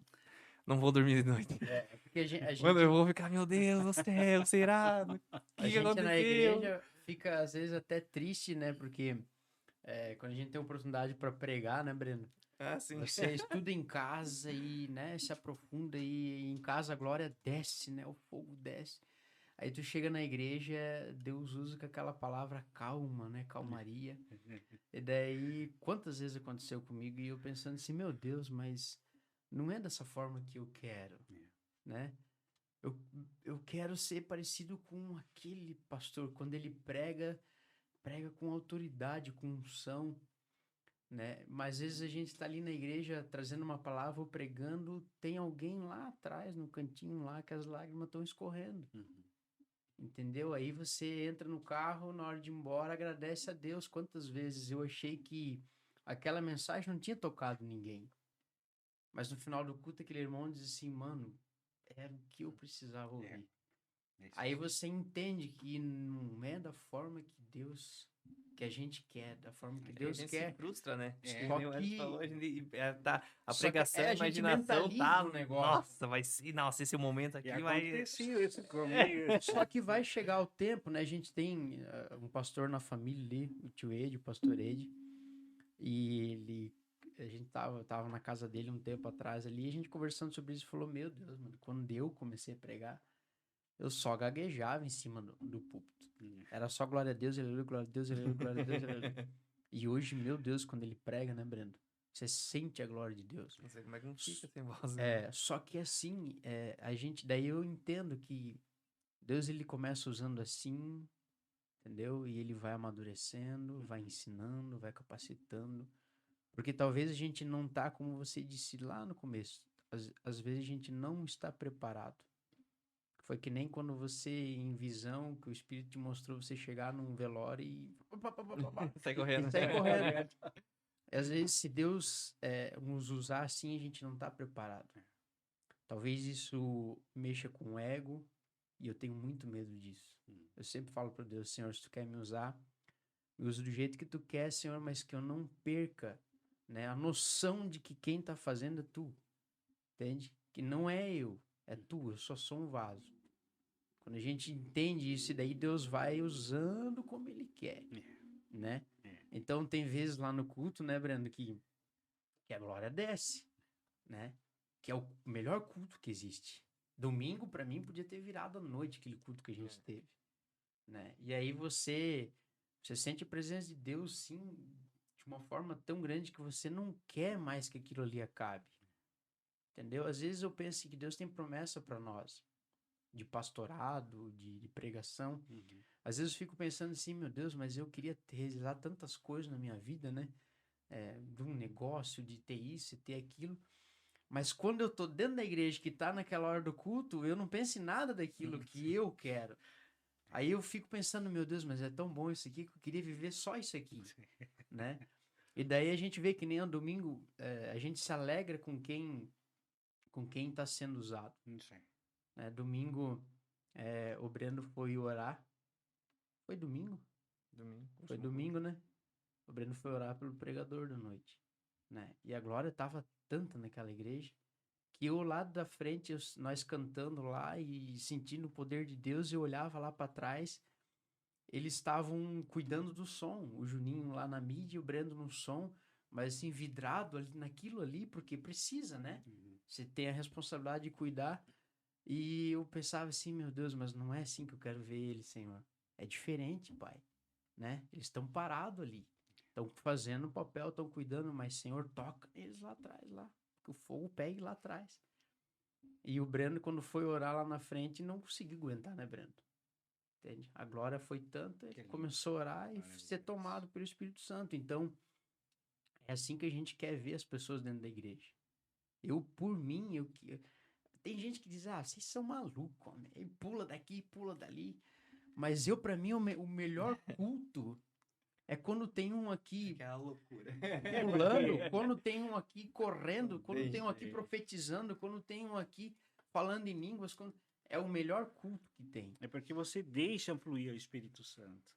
Não vou dormir de noite. Porque a gente, Mano, eu vou ficar, meu Deus do céu, será? O a que gente aconteceu? na igreja fica às vezes até triste, né? Porque quando a gente tem oportunidade para pregar, né, Breno? Ah, sim. Você estuda em casa e, né, se aprofunda e em casa a glória desce, né? O fogo desce. Aí tu chega na igreja, Deus usa com aquela palavra calma, né? Calmaria. E daí, quantas vezes aconteceu comigo e eu pensando assim, meu Deus, mas não é dessa forma que eu quero, né? Eu quero ser parecido com aquele pastor, quando ele prega com autoridade, com unção, né? Mas às vezes a gente está ali na igreja trazendo uma palavra ou pregando, tem alguém lá atrás, no cantinho lá, que as lágrimas estão escorrendo. Entendeu? Aí você entra no carro, na hora de ir embora, agradece a Deus. Quantas vezes eu achei que aquela mensagem não tinha tocado ninguém. Mas no final do culto, aquele irmão diz assim, mano, era o que eu precisava ouvir. Aí você entende que não é da forma que Deus, que a gente quer, da forma que Deus a gente quer. se frustra, né? Só Nem o Ed que- falou, a gente, a Só que pregação, a a gente imaginação mentaliza tá. o negócio. Nossa, vai ser. Nossa, esse momento aqui E vai. aconteceu isso comigo. Só que vai chegar o tempo, né? A gente tem um pastor na família ali, o tio Ed, o pastor Ed, e ele a gente tava na casa dele um tempo atrás ali, a gente conversando sobre isso, falou, meu Deus, mano, quando eu comecei a pregar, eu só gaguejava em cima do púlpito. Era só glória a Deus, aleluia, glória a Deus, aleluia, glória a Deus, aleluia. E hoje, meu Deus, quando ele prega, né, Brendo? Você sente a glória de Deus. Não sei como é que não fica sem voz, né? Só que assim, daí eu entendo que Deus, ele começa usando assim, entendeu? E ele vai amadurecendo, vai ensinando, vai capacitando. Porque talvez a gente não tá, como você disse lá no começo, às vezes a gente não está preparado. Foi que nem quando você, em visão, que o Espírito te mostrou você chegar num velório e... Sai correndo. E sai correndo. Às vezes, se Deus nos usar assim, a gente não tá preparado. Talvez isso mexa com o ego, e eu tenho muito medo disso. Eu sempre falo para Deus, Senhor, se tu quer me usar, me usa do jeito que tu quer, Senhor, mas que eu não perca, né, a noção de que quem tá fazendo é tu. Entende? Que não é eu, é tu, eu só sou um vaso. Quando a gente entende isso, e daí Deus vai usando como Ele quer, né? Então, tem vezes lá no culto, né, Brando, que a glória desce, né? Que é o melhor culto que existe. Domingo, para mim, podia ter virado à noite aquele culto que a gente teve, né? E aí você sente a presença de Deus, sim, de uma forma tão grande que você não quer mais que aquilo ali acabe, entendeu? Às vezes eu penso que Deus tem promessa para nós, de pastorado, de pregação. Às vezes eu fico pensando assim, meu Deus, mas eu queria realizar tantas coisas na minha vida, né? De um negócio, de ter isso, ter aquilo. Mas quando eu tô dentro da igreja, que tá naquela hora do culto, eu não penso em nada daquilo que eu quero. Aí eu fico pensando, meu Deus, mas é tão bom isso aqui que eu queria viver só isso aqui, né? E daí a gente vê que nem no domingo, a gente se alegra com quem tá sendo usado. Né? Domingo, o Breno foi orar. Foi domingo? Foi domingo, né? O Breno foi orar pelo pregador da noite, né? E a glória tava tanta naquela igreja que eu lá da frente, nós cantando lá e sentindo o poder de Deus, eu olhava lá para trás, eles estavam cuidando do som, o Juninho lá na mídia e o Breno no som, mas assim, vidrado ali, naquilo ali, porque precisa, né? Você tem a responsabilidade de cuidar. E eu pensava assim, meu Deus, mas não é assim que eu quero ver ele, Senhor. É diferente, Pai, né? Eles estão parados ali, estão fazendo o papel, estão cuidando, mas, Senhor, toca eles lá atrás, lá, que o fogo pegue lá atrás. E o Breno, quando foi orar lá na frente, não conseguiu aguentar, né, Breno? Entende? A glória foi tanta, ele começou a orar e ser tomado pelo Espírito Santo. Então, é assim que a gente quer ver as pessoas dentro da igreja. Eu, por mim, tem gente que diz, vocês são malucos, homem. E pula daqui, pula dali. Mas pra mim, o melhor culto é quando tem um aqui Aquela loucura. pulando, quando tem um aqui correndo, quando tem um aqui profetizando, quando tem um aqui falando em línguas. É o melhor culto que tem. É porque você deixa fluir o Espírito Santo.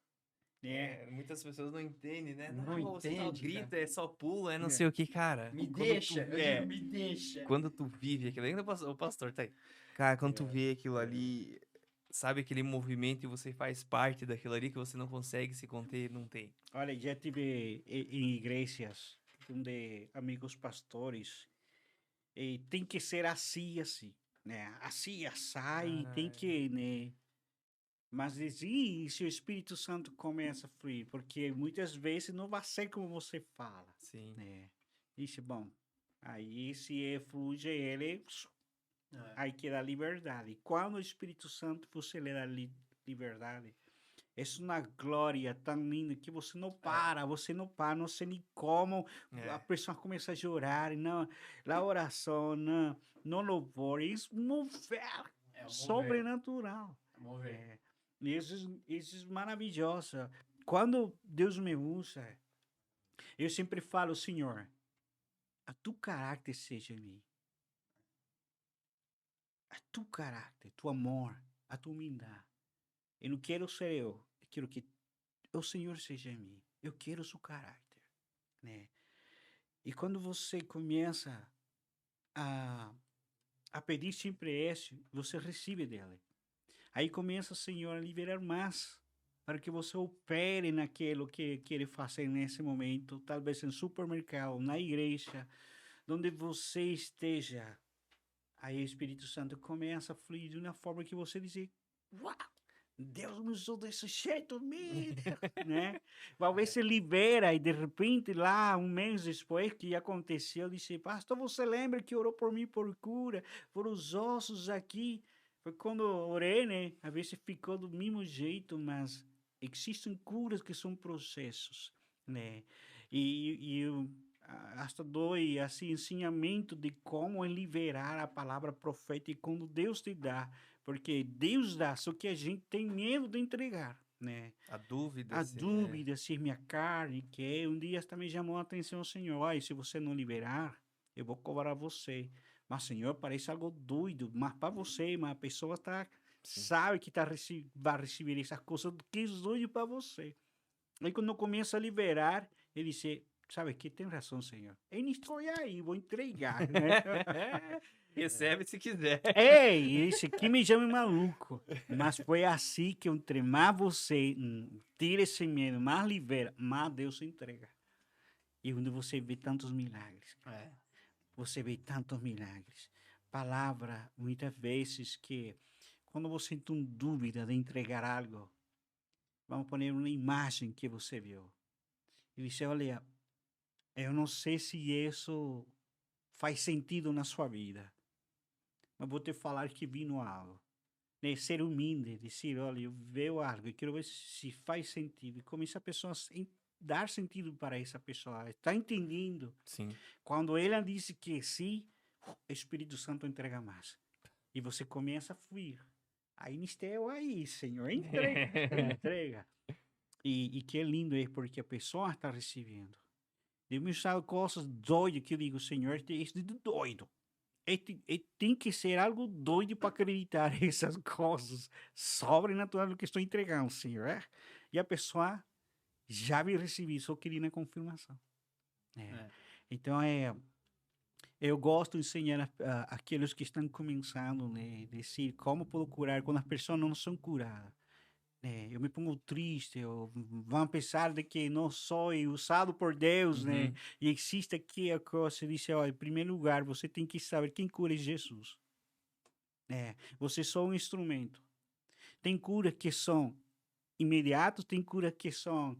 Muitas pessoas não entendem, né? Não Você só entende, grita, cara. é só pula, não sei o que, cara. Me Quando deixa, tu- eu digo, me deixa. Quando tu vive aquilo, ainda o pastor tá aí. Cara, quando tu vê aquilo ali, sabe aquele movimento e você faz parte daquilo ali que você não consegue se conter, não tem. Olha, já tive em igrejas onde amigos pastores tem que ser assim, né? Assim, assai, tem que, né? Mas e se o Espírito Santo começa a fluir? Porque muitas vezes não vai ser como você fala, Sim. né? Isso, bom, aí se flui ele, aí que dá liberdade. E quando o Espírito Santo você lhe dá liberdade, é uma glória tão linda que você não para, não sei nem como a pessoa começa a chorar, não, na oração, no louvor, isso mover sobrenatural. E isso é maravilhoso. Quando Deus me usa, eu sempre falo, Senhor, a tu caráter seja em mim. A tu caráter, tu amor, a tu humildade. Eu não quero ser eu quero que o Senhor seja em mim. Eu quero o seu caráter, né? E quando você começa a pedir sempre isso, você recebe dele. Aí começa o Senhor a liberar mais para que você opere naquilo que quer fazer nesse momento, talvez em supermercado, na igreja, onde você esteja. Aí o Espírito Santo começa a fluir de uma forma que você diz, uau, Deus me usou desse jeito, né? Talvez se libera e de repente lá, um mês depois que aconteceu, disse, pastor, você lembra que orou por mim por cura, por os ossos aqui? Foi quando eu orei, né? Às vezes ficou do mesmo jeito, mas existem curas que são processos, né? E eu hasta dou assim, ensinamento de como liberar a palavra profética quando Deus te dá. Porque Deus dá, só que a gente tem medo de entregar, né? A dúvida. A dúvida se minha carne quer. Um dia também chamou a atenção o Senhor. Olha, se você não liberar, eu vou cobrar você. Mas, Senhor, parece algo doido. Mas para você, mas a pessoa sabe que vai receber essa coisa que é doido para você. Aí quando eu começo a liberar, ele disse, sabe que tem razão, Senhor. Eu não estou aí, vou entregar, né? Recebe se quiser. Ei, esse aqui me chama maluco. Mas foi assim que entre mais você tira esse medo, mais libera, mais Deus entrega. E quando você vê tantos milagres, você vê tantos milagres. Palavra, muitas vezes, que quando você tem dúvida de entregar algo, vamos pôr uma imagem que você viu. E você olha, eu não sei se isso faz sentido na sua vida. Mas vou te falar que vi no algo. Né? Ser humilde, dizer, olha, eu vejo algo e quero ver se faz sentido. E começa a pessoa a dar sentido para essa pessoa. Está entendendo? Sim. Quando ela disse que sim, o Espírito Santo entrega mais. E você começa a fluir. Aí estou aí, Senhor, entrega, entrega. E que é lindo é porque a pessoa está recebendo. Deus me sabe coisas doidas que eu digo, Senhor, isso de doido. Tem que ser algo doido para acreditar essas coisas sobrenaturais que estou entregando, Senhor. E a pessoa já me recebeu, só queria a confirmação. Então, eu gosto de ensinar aqueles que estão começando, né, dizer como procurar quando as pessoas não são curadas. Eu me pongo triste, vão pensar de que não sou usado por Deus, né? E existe aqui a coisa, disse, ó, em primeiro lugar, você tem que saber quem cura é Jesus. Você é só um instrumento. Tem curas que são imediatas, tem curas que são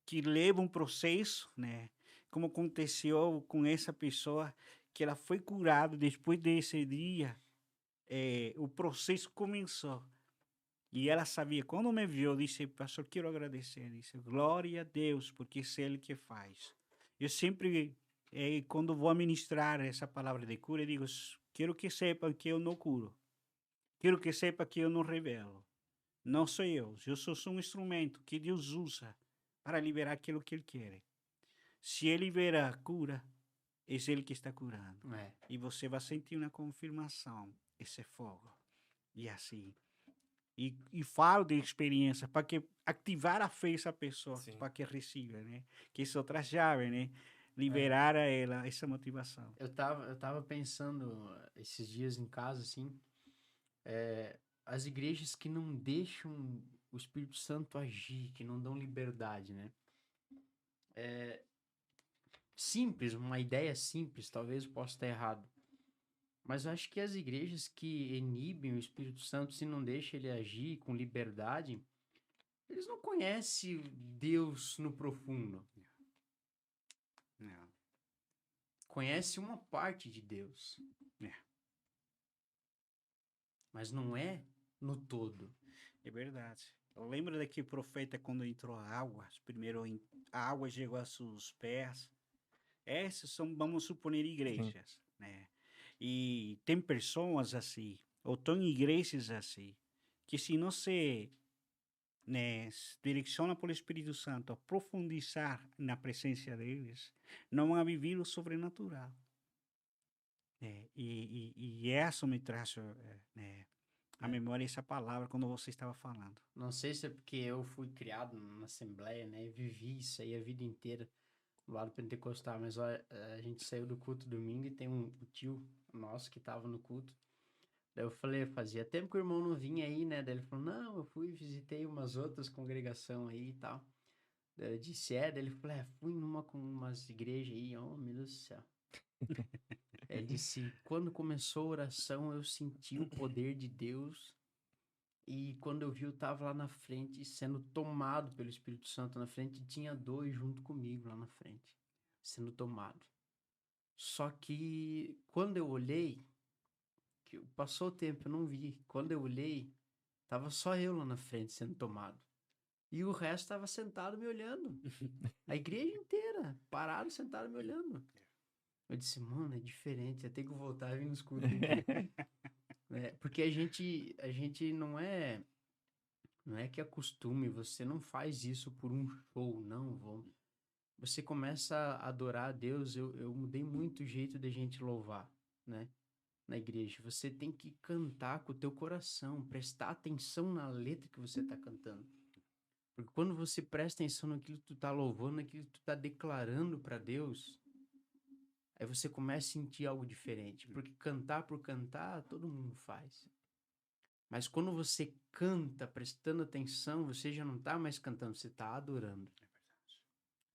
que levam um processo, né? Como aconteceu com essa pessoa, que ela foi curada depois desse dia, o processo começou. E ela sabia, quando me viu, disse, pastor, quero agradecer. Disse, glória a Deus, porque é Ele que faz. Eu sempre, quando vou ministrar essa palavra de cura, eu digo, quero que sepa que eu não curo. Quero que sepa que eu não revelo. Não sou eu sou só um instrumento que Deus usa para liberar aquilo que Ele quer. Se Ele libera a cura, é Ele que está curando. E você vai sentir uma confirmação, esse fogo. E assim... E falo de experiência para que ativar a fé dessa pessoa, para que receba, né? Que isso é outra chave, né? Liberar a ela essa motivação. Eu tava pensando esses dias em casa, assim, as igrejas que não deixam o Espírito Santo agir, que não dão liberdade, né? Simples, uma ideia simples, talvez eu possa estar errado. Mas eu acho que as igrejas que inibem o Espírito Santo, se não deixam ele agir com liberdade, eles não conhecem Deus no profundo. Não. Conhece uma parte de Deus. Mas não é no todo. É verdade. Lembra daquele profeta quando entrou a água? Primeiro a água chegou aos seus pés. Essas são, vamos supor, igrejas, né? E tem pessoas assim, ou estão em igrejas assim, que se não se direciona pelo Espírito Santo a profundizar na presença deles, não vão viver o sobrenatural. E isso me traz a memória essa palavra quando você estava falando. Não sei se é porque eu fui criado na Assembleia, né? E vivi isso aí a vida inteira do lado pentecostal, mas a gente saiu do culto domingo e tem um tio nosso que estava no culto. Daí eu falei, fazia tempo que o irmão não vinha aí, né? Daí ele falou, não, eu fui, visitei umas outras congregações aí e tal. Daí eu disse, daí ele falou, fui numa com umas igrejas aí, oh, meu Deus do céu. Ele disse, quando começou a oração, eu senti o poder de Deus. E quando eu vi, eu tava lá na frente, sendo tomado pelo Espírito Santo na frente, e tinha 2 junto comigo lá na frente, sendo tomado. Só que quando eu olhei, que passou o tempo, eu não vi. Quando eu olhei, tava só eu lá na frente sendo tomado. E o resto tava sentado me olhando. A igreja inteira, parado, sentado me olhando. Eu disse, mano, é diferente, eu tenho que voltar e vir nos cultos. Porque a gente não é que é costume, você não faz isso por um show, não. Você começa a adorar a Deus, eu mudei muito o jeito da gente louvar, né? Na igreja. Você tem que cantar com o teu coração, prestar atenção na letra que você está cantando. Porque quando você presta atenção naquilo que tu tá louvando, naquilo que tu tá declarando para Deus, aí você começa a sentir algo diferente. Porque cantar por cantar, todo mundo faz. Mas quando você canta prestando atenção, você já não tá mais cantando, você tá adorando.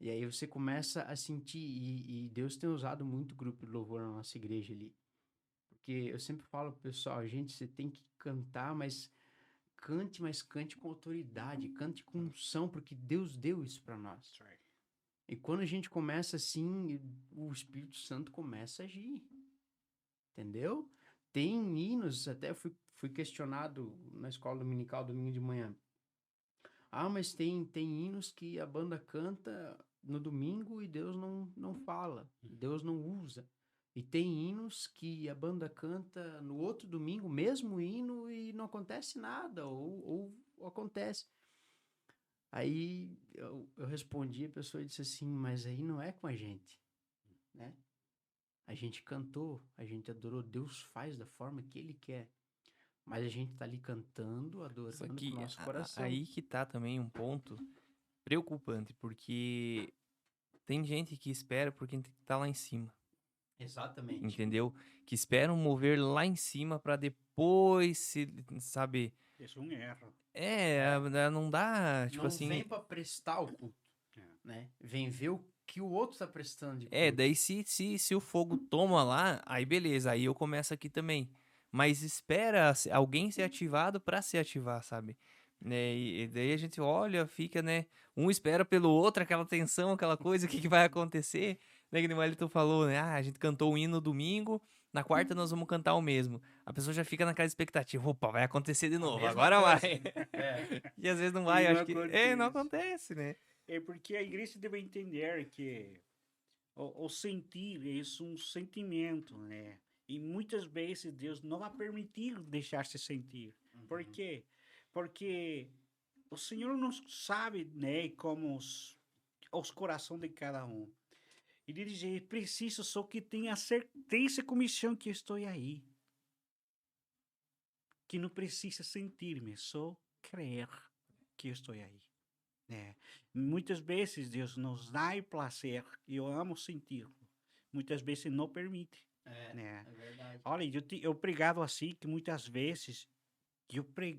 E aí você começa a sentir, e Deus tem usado muito grupo de louvor na nossa igreja ali. Porque eu sempre falo pro pessoal, gente, você tem que cantar, mas cante com autoridade, cante com unção, porque Deus deu isso para nós. E quando a gente começa assim, o Espírito Santo começa a agir. Entendeu? Tem hinos, até fui questionado na escola dominical, domingo de manhã. Mas tem hinos que a banda canta no domingo e Deus não fala, Deus não usa. E tem hinos que a banda canta no outro domingo, mesmo hino, e não acontece nada, ou acontece. Aí eu respondi, a pessoa disse assim, mas aí não é com a gente, né? A gente cantou, a gente adorou, Deus faz da forma que Ele quer. Mas a gente tá ali cantando, adorando com o nosso coração. Aí que tá também um ponto preocupante, porque tem gente que espera porque tá lá em cima. Exatamente. Entendeu? Que esperam mover lá em cima pra depois sabe? Isso é um erro. Não dá, tipo não assim... vem pra prestar o culto, né? Vem ver o que o outro tá prestando de culto. Daí se o fogo toma lá, aí beleza, aí eu começo aqui também. Mas espera alguém ser ativado pra se ativar, sabe? E daí a gente olha, fica, né? Um espera pelo outro, aquela tensão, aquela coisa, o que vai acontecer? Né, que o Wellington falou, né? A gente cantou o hino domingo, na quarta nós vamos cantar o mesmo. A pessoa já fica naquela expectativa, opa, vai acontecer de novo, agora vai. E às vezes não vai, acho que... não acontece, né? É porque a igreja deve entender que o sentir é um sentimento, né? E muitas vezes Deus não vai permitir deixar-se sentir. Por quê? Porque o Senhor não sabe, né, como os corações de cada um. Ele diz, preciso só que tenha certeza e comissão que eu estou aí. Que não precisa sentir-me, só crer que eu estou aí. Muitas vezes Deus nos dá o prazer, e eu amo sentir. Muitas vezes não permite. É verdade. Olha, eu pregava assim, que muitas vezes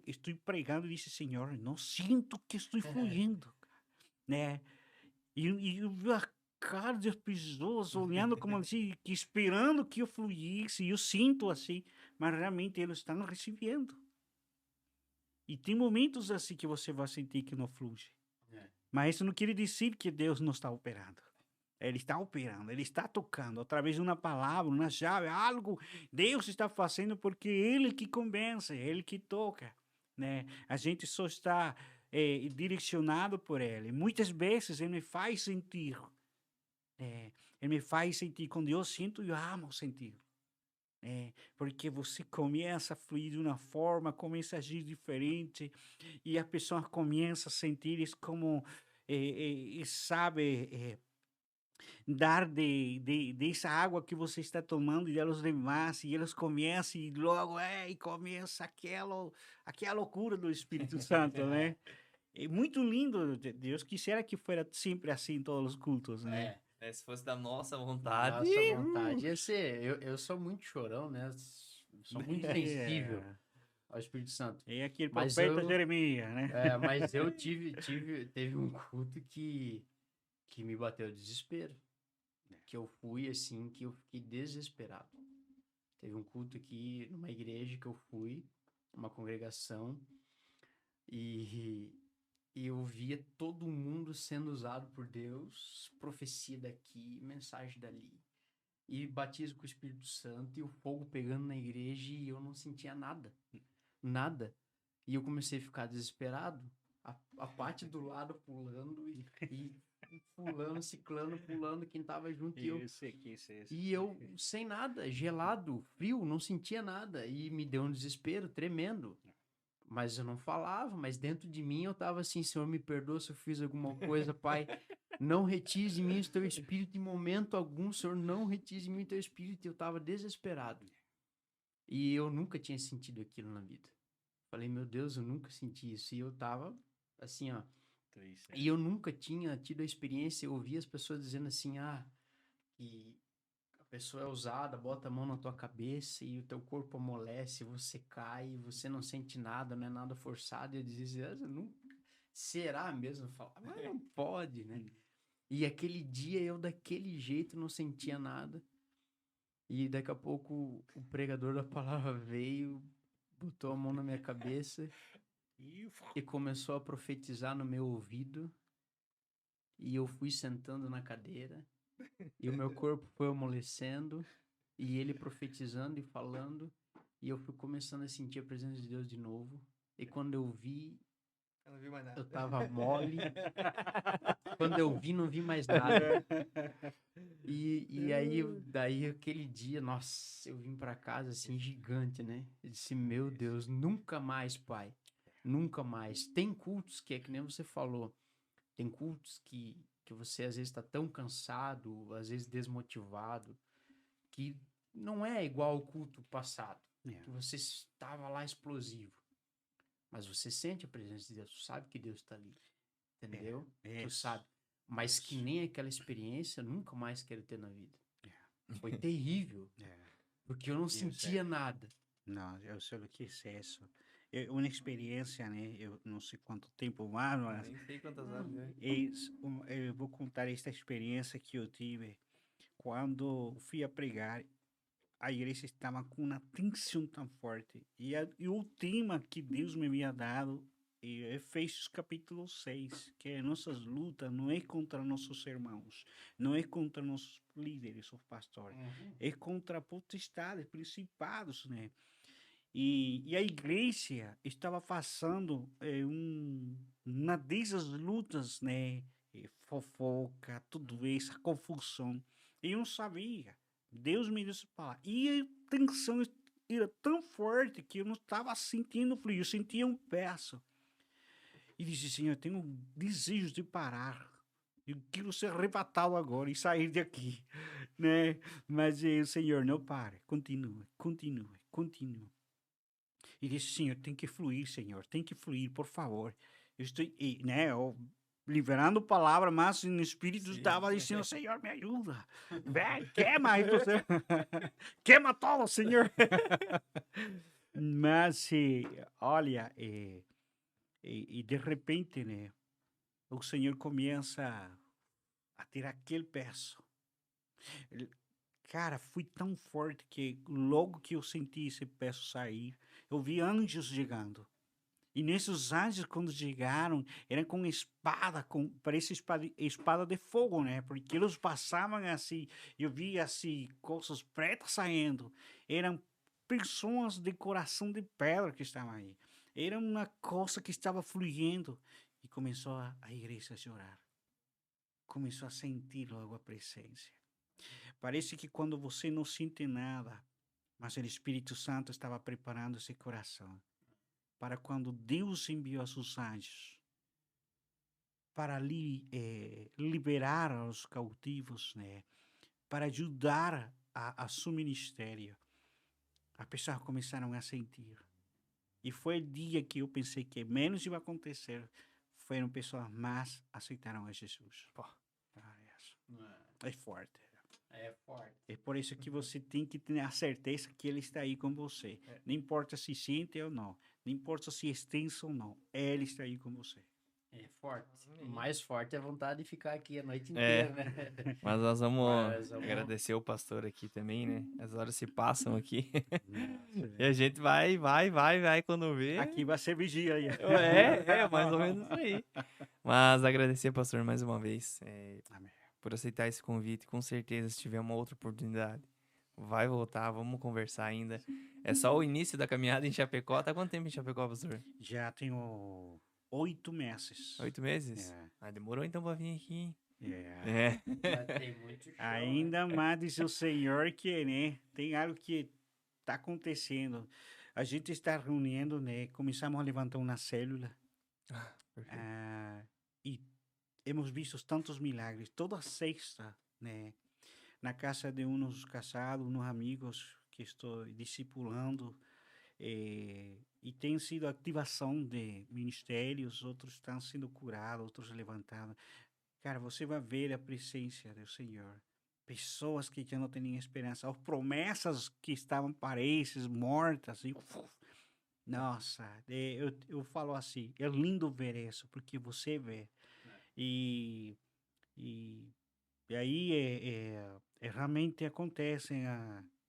estou pregando e disse, Senhor, não sinto que estou fluindo. né? E eu vi a cara das pessoas olhando como assim, que esperando que eu fluísse, e eu sinto assim, mas realmente eles estão recebendo. E tem momentos assim que você vai sentir que não flui. Mas isso não quer dizer que Deus não está operando. Ele está operando, ele está tocando através de uma palavra, uma chave, algo Deus está fazendo porque ele que convence, ele que toca, né? A gente só está direcionado por ele. Muitas vezes ele me faz sentir, ele me faz sentir, quando eu sinto, eu amo sentir. Porque você começa a fluir de uma forma, começa a agir diferente, e a pessoa começa a sentir isso como, sabe, dar dessa água que você está tomando e elas demais, e elas começam, e logo, e começa aquela loucura do Espírito Santo, né? É muito lindo, Deus quisera que fosse sempre assim em todos os cultos, né? Se fosse da nossa vontade. Nossa vontade ia ser. Eu sou muito chorão, né? Sou muito sensível ao Espírito Santo. É aquele Mas profeta Jeremias, né? Mas eu teve um culto que me bateu desespero. Que eu fui assim, que eu fiquei desesperado. Teve um culto aqui numa igreja que eu fui, uma congregação, e eu via todo mundo sendo usado por Deus, profecia daqui, mensagem dali, e batismo com o Espírito Santo, e o fogo pegando na igreja, e eu não sentia nada, nada. E eu comecei a ficar desesperado, a parte do lado pulando, e fulano, ciclano, pulando, quem tava junto, e eu... E eu, sem nada, gelado, frio, não sentia nada. E me deu um desespero tremendo. Mas eu não falava, mas dentro de mim eu tava assim, Senhor, me perdoa se eu fiz alguma coisa, Pai. Não retire de mim o teu espírito em momento algum, Senhor, não retire de mim o teu espírito. E eu tava desesperado. E eu nunca tinha sentido aquilo na vida. Falei, meu Deus, eu nunca senti isso. E eu tava assim, ó. E eu nunca tinha tido a experiência, eu ouvia as pessoas dizendo assim, que a pessoa é usada, bota a mão na tua cabeça e o teu corpo amolece, você cai, você não sente nada, não é nada forçado. E eu dizia, nunca, será mesmo? Eu falava, mas não pode, né? E aquele dia eu daquele jeito não sentia nada. E daqui a pouco o pregador da palavra veio, botou a mão na minha cabeça e começou a profetizar no meu ouvido. E eu fui sentando na cadeira. E o meu corpo foi amolecendo, e ele profetizando e falando, e eu fui começando a sentir a presença de Deus de novo. E quando eu vi, Eu não vi mais nada. eu tava mole. Quando eu vi, não vi mais nada. E aí, daí aquele dia, nossa, eu vim pra casa assim, gigante, né? Eu disse, meu Deus, nunca mais, Pai. Nunca mais. Tem cultos que é que nem você falou. Tem cultos que você às vezes está tão cansado, às vezes desmotivado, que não é igual ao culto passado, que você estava lá explosivo. Mas você sente a presença de Deus, tu sabe que Deus está ali, entendeu? Tu sabe. Mas que nem aquela experiência, eu nunca mais quero ter na vida. Foi terrível, porque eu não sentia nada. Não, eu sei o que é isso. É uma experiência, né? Eu não sei quanto tempo mais, mas Nem sei quantas horas, né? eu vou contar esta experiência que eu tive quando fui a pregar. A igreja estava com uma tensão tão forte. E o tema que Deus me havia dado é Efésios capítulo 6, que nossas lutas não é contra nossos irmãos, não é contra nossos líderes ou pastores, é contra potestades, principados, né? E a igreja estava passando uma dessas lutas, né? Fofoca, tudo isso, a confusão. E eu não sabia. Deus me disse para e a tensão era tão forte que eu não estava sentindo frio, eu sentia um peso. E disse, Senhor, eu tenho desejos de parar. Eu quero ser arrebatado agora e sair daqui, né? Mas o Senhor, não pare, continue. E disse, Senhor, tem que fluir, Senhor, tem que fluir, por favor. Eu estou, né, liberando palavra, mas no Espírito estava dizendo, Senhor, me ajuda. Vem, queima, queima todo, Senhor. Mas, olha, e de repente, né, o Senhor começa a ter aquele peso. Cara, foi tão forte que logo que eu senti esse peso sair, eu vi anjos chegando. E nesses anjos, quando chegaram, eram com espada, parece espada de fogo, né? Porque eles passavam assim, eu vi assim, coisas pretas saindo. Eram pessoas de coração de pedra que estavam aí. Era uma coisa que estava fluindo. E começou a igreja a chorar. Começou a sentir logo a presença. Parece que quando você não sente nada, mas o Espírito Santo estava preparando esse coração para quando Deus enviou seus anjos para liberar os cautivos, né? Para ajudar a seu ministério. As pessoas começaram a sentir. E foi o dia que eu pensei que menos ia acontecer. Foram pessoas mais aceitaram a Jesus. Pô, é forte. É forte. É por isso que você tem que ter a certeza que ele está aí com você. Não importa se sente ou não. Não importa se é extenso ou não. Ele está aí com você. É forte. O mais forte é a vontade de ficar aqui a noite É. inteira, né? Mas nós vamos Mas vamos- agradecer o pastor aqui também, né? As horas se passam aqui. E a gente vai quando vê. Aqui vai ser vigia aí. É, mais ou menos isso aí. Mas agradecer, pastor, mais uma vez, Amém. por aceitar esse convite. Com certeza, se tiver uma outra oportunidade, vai voltar, vamos conversar ainda. É só o início da caminhada em Chapecó. Tá quanto tempo em Chapecó, pastor? Já tenho 8 meses. 8 meses? É. Ah, demorou então pra vir aqui. É. É. Tem muito show, Ainda mais diz o Senhor que, né, tem algo que está acontecendo. A gente está reunindo, né, começamos a levantar uma célula Perfeito. e hemos visto tantos milagres. Toda sexta, né, na casa de uns casados, uns amigos que estou discipulando, e tem sido ativação de ministérios, outros estão sendo curados, outros levantados. Cara, você vai ver a presença do Senhor. Pessoas que já não têm esperança, ou promessas que estavam parecidas, mortas. E, nossa, eu falo assim, é lindo ver isso, porque você vê. E aí realmente acontecem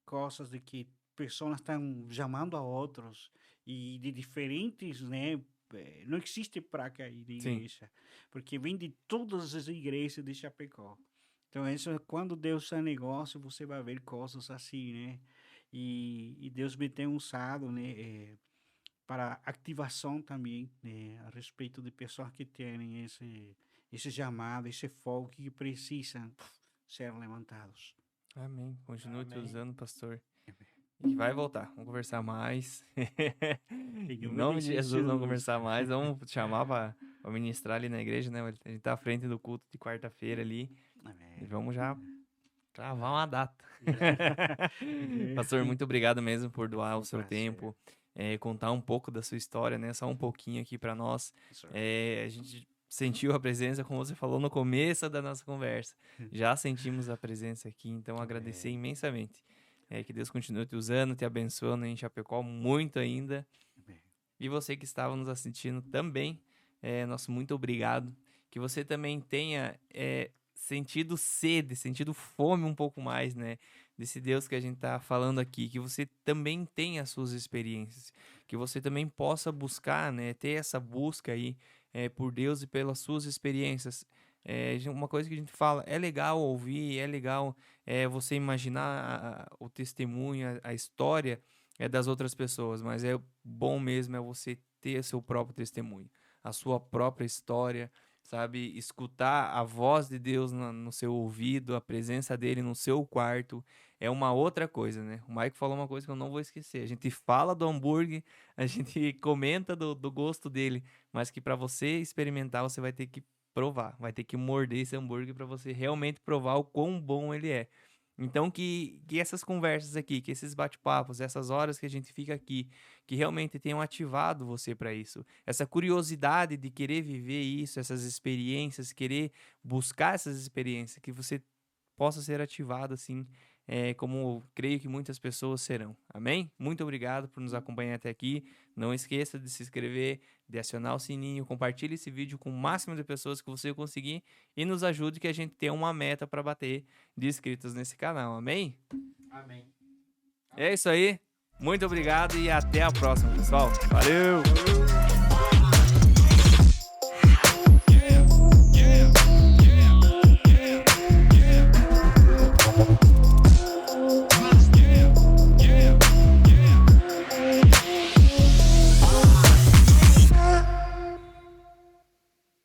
coisas de que pessoas estão chamando a outros e de diferentes, né? Não existe praga aí de Sim. igreja, porque vem de todas as igrejas de Chapecó. Então, isso, quando Deus é negócio, você vai ver coisas assim, né? E Deus me tem usado, né? Para ativação também, né? A respeito de pessoas que têm esse chamado, esse fogo que precisam ser levantados. Amém. Continue te Amém. usando, pastor. E vai voltar. Vamos conversar mais. Em nome de Jesus, vamos conversar mais. Vamos te chamar para ministrar ali na igreja, né? A gente tá à frente do culto de quarta-feira ali. E Amém. vamos já travar uma data. Pastor, muito obrigado mesmo por doar o seu prazer. tempo. Contar um pouco da sua história, né? Só um pouquinho aqui para nós. A gente sentiu a presença, como você falou no começo da nossa conversa. Já sentimos a presença aqui, então agradecer imensamente. Que Deus continue te usando, te abençoando em Chapecó muito ainda. Amém. E você que estava nos assistindo também, nosso muito obrigado. Que você também tenha sentido sede, sentido fome um pouco mais, né? Desse Deus que a gente está falando aqui. Que você também tenha as suas experiências. Que você também possa buscar, né? Ter essa busca aí por Deus e pelas suas experiências. Uma coisa que a gente fala, é legal ouvir, é legal você imaginar o testemunho, a história das outras pessoas, mas é bom mesmo você ter seu próprio testemunho, a sua própria história, sabe? Escutar a voz de Deus no seu ouvido, a presença dele no seu quarto, é uma outra coisa, né? O Mike falou uma coisa que eu não vou esquecer, a gente fala do hambúrguer, a gente comenta do gosto dele, mas que para você experimentar, você vai ter que provar, vai ter que morder esse hambúrguer para você realmente provar o quão bom ele é. Então que essas conversas aqui, que esses bate-papos, essas horas que a gente fica aqui, que realmente tenham ativado você para isso. Essa curiosidade de querer viver isso, essas experiências, querer buscar essas experiências, que você possa ser ativado assim, como creio que muitas pessoas serão. Amém? Muito obrigado por nos acompanhar até aqui. Não esqueça de se inscrever, de acionar o sininho, compartilhe esse vídeo com o máximo de pessoas que você conseguir e nos ajude que a gente tenha uma meta para bater de inscritos nesse canal. Amém? Amém. É isso aí. Muito obrigado e até a próxima, pessoal. Valeu!